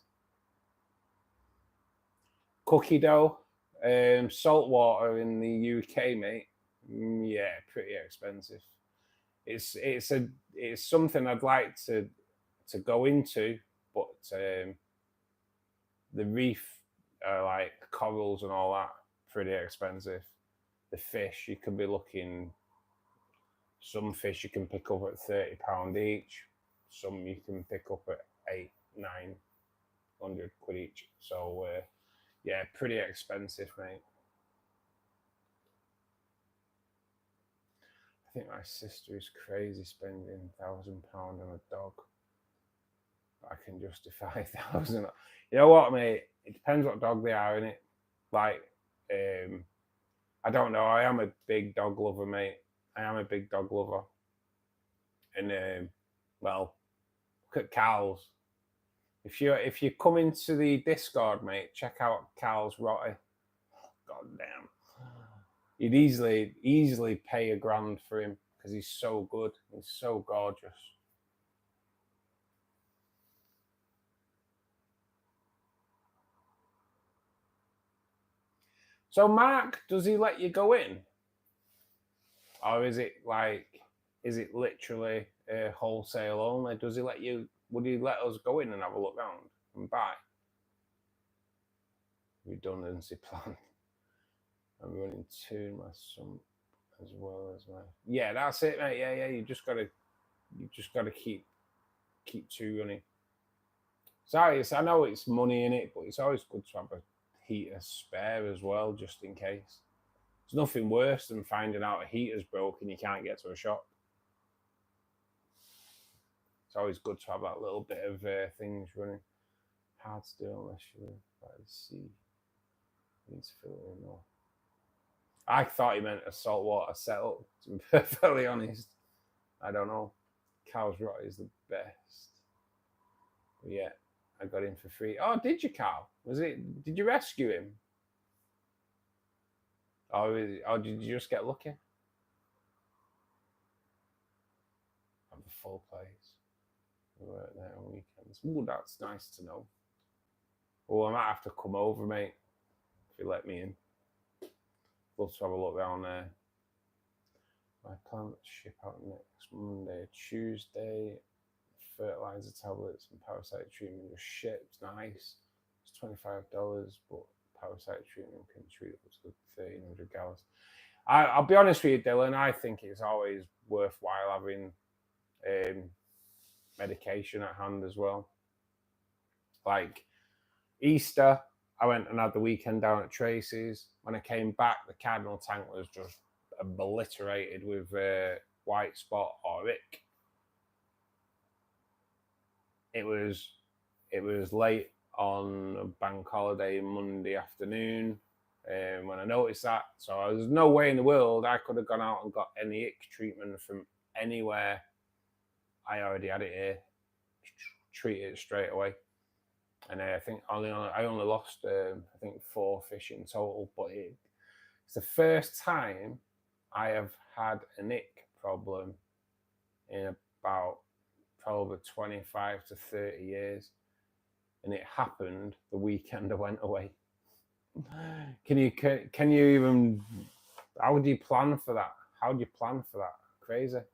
Cookie dough, salt water in the UK, mate. Yeah, pretty expensive. It's something I'd like to go into, but the reef, like corals and all that, pretty expensive. The fish, you could be looking. Some fish you can pick up at £30 each. Some you can pick up at 800-900 quid each. So yeah, pretty expensive, mate. I think my sister is crazy spending £1,000 on a dog. I can justify 1,000. You know what, mate? It depends what dog they are, innit? Like, I don't know. I am a big dog lover, mate. I am a big dog lover. And well, look at Carl's. If you come into the Discord, mate, check out Carl's Rotty. God damn. You'd easily pay £1,000 for him because he's so good. He's so gorgeous. So Mark, does he let you go in? Or is it literally wholesale only? Does he would he let us go in and have a look round and buy? Redundancy plan. I'm running 2 in my sump as well as my. Yeah, that's it, mate. Yeah. You just gotta keep 2 running. Sorry, I know it's money in it, but it's always good to have a heater spare as well, just in case. There's nothing worse than finding out a heater's broken and you can't get to a shop. It's always good to have that little bit of things running. Hard to do unless you're by the sea. Needs to fill it in more. I thought he meant a saltwater setup, to be perfectly honest. I don't know. Carl's Rotty is the best. But yeah, I got him for free. Oh, did you, Carl? Did you rescue him? Or did you just get lucky? Have the full place. We work there on weekends. Ooh, that's nice to know. Oh, I might have to come over, mate, if you let me in. Love to have a look around there. My plan to ship out next Monday, Tuesday. Fertilizer tablets and parasite treatment just shipped. Nice. It's $25, but parasite treatment can treat up to 1,300 gallons. I'll be honest with you, Dylan. I think it's always worthwhile having medication at hand as well. Like Easter, I went and had the weekend down at Tracy's. When I came back, the cardinal tank was just obliterated with white spot or ick. It was late on a bank holiday Monday afternoon. when I noticed that. So there's no way in the world I could have gone out and got any ick treatment from anywhere. I already had it here. Treated it straight away. And I think I only lost I think 4 fish in total, but it's the first time I have had an ick problem in about probably 25 to 30 years, and it happened the weekend I went away. Can you even, how do you plan for that? How do you plan for that? Crazy. A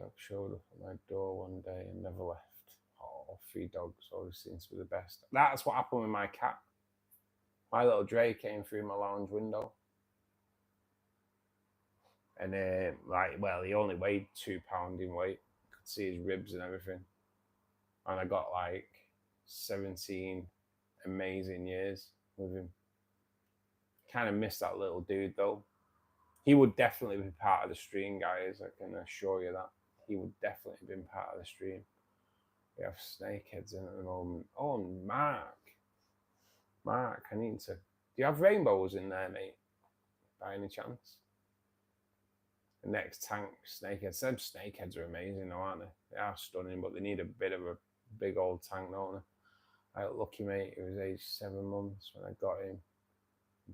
dog showed up at my door one day and never left. Oh, 3 dogs always seems to be the best. That's what happened with my cat. My little Dre came through my lounge window. And he only weighed 2 pounds in weight. Could see his ribs and everything. And I got like 17 amazing years with him. Kind of miss that little dude though. He would definitely be part of the stream, guys. I can assure you that. He would definitely have been part of the stream. We have snakeheads in at the moment. Oh, Mark, I need to. Do you have rainbows in there, mate? By any chance? The next tank, snakeheads. Them snakeheads are amazing, though, aren't they? They are stunning, but they need a bit of a big old tank, don't they? I had a lucky mate. He was aged 7 months when I got him.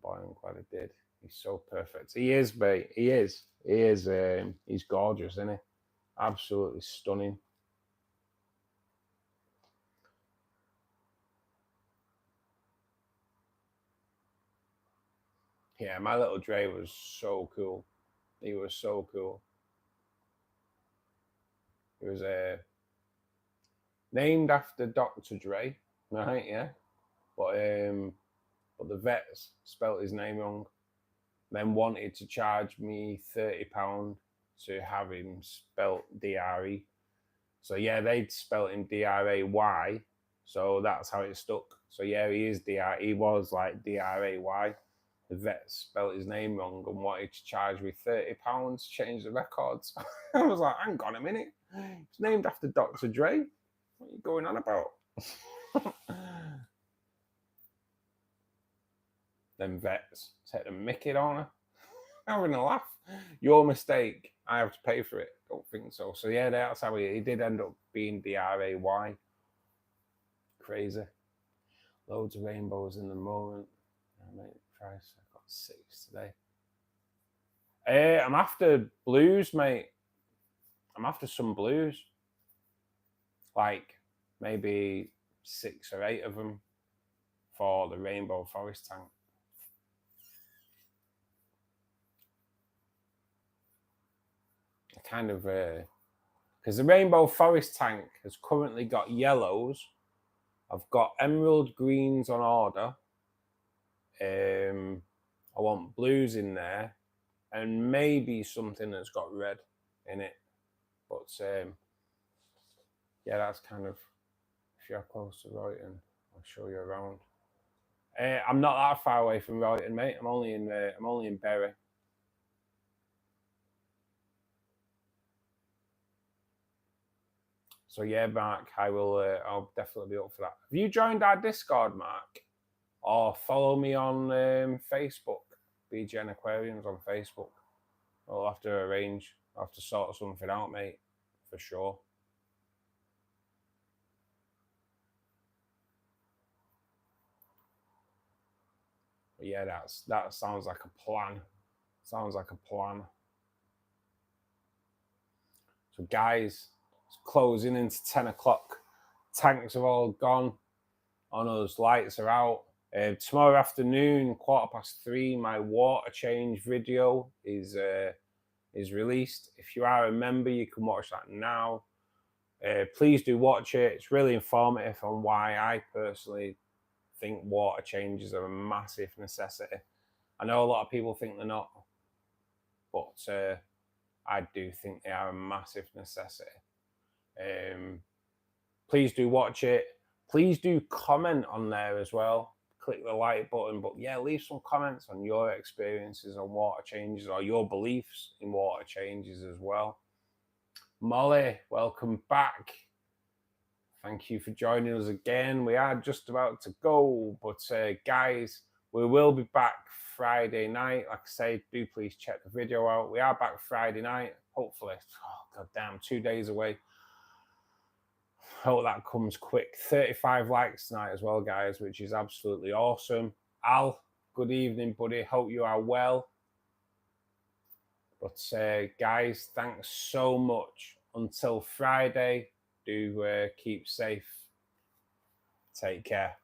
Boy, I'm glad I did. He's so perfect. He is, mate. He is. He's gorgeous, isn't he? Absolutely stunning. Yeah, my little Dre was so cool. He was so cool. He was named after Dr. Dre, right? Yeah, but the vets spelt his name wrong. Then wanted to charge me £30 to have him spelt D-R-E. So yeah, they'd spelt him D-R-A-Y. So that's how it stuck. So yeah, he is D-R. He was like D-R-A-Y. The vet spelt his name wrong and wanted to charge me £30 to change the records. I was like, hang on a minute. It's named after Dr. Dre. What are you going on about? Them vets take the mickey on her. Having a laugh. Your mistake. I have to pay for it. Don't think so. So yeah, that's how he did end up being D-R-A-Y. Crazy. Loads of rainbows in the moment. Price. I got 6 today. I'm after blues, mate. I'm after some blues. Like maybe 6 or 8 of them for the rainbow forest tank. I kind of because the rainbow forest tank has currently got yellows. I've got emerald greens on order. I want blues in there and maybe something that's got red in it. But yeah, that's kind of, if you're close to Royton, I'll show you around. I'm not that far away from Royton, mate. I'm only in Bury. So yeah, Mark, I'll definitely be up for that. Have you joined our Discord, Mark? Or follow me on Facebook, BGN Aquariums on Facebook. I'll have to arrange. I'll have to sort something out, mate, for sure. But yeah, that sounds like a plan. Sounds like a plan. So guys, it's closing into 10 o'clock. Tanks have all gone on us. Lights are out. Tomorrow afternoon, 3:15, my water change video is released. If you are a member, you can watch that now. Please do watch it. It's really informative on why I personally think water changes are a massive necessity. I know a lot of people think they're not, but I do think they are a massive necessity. Please do watch it. Please do comment on there as well. Click the like button, but yeah, leave some comments on your experiences on water changes or your beliefs in water changes as well. Molly, welcome back. thank you for joining us again. We are just about to go, but guys, we will be back Friday night. Like I say, do please check the video out. We are back Friday night, hopefully. Oh, god damn, 2 days away. Hope that comes quick. 35 likes tonight as well, guys, which is absolutely awesome. Al, good evening, buddy. Hope you are well. But guys, thanks so much. Until Friday, do keep safe. Take care.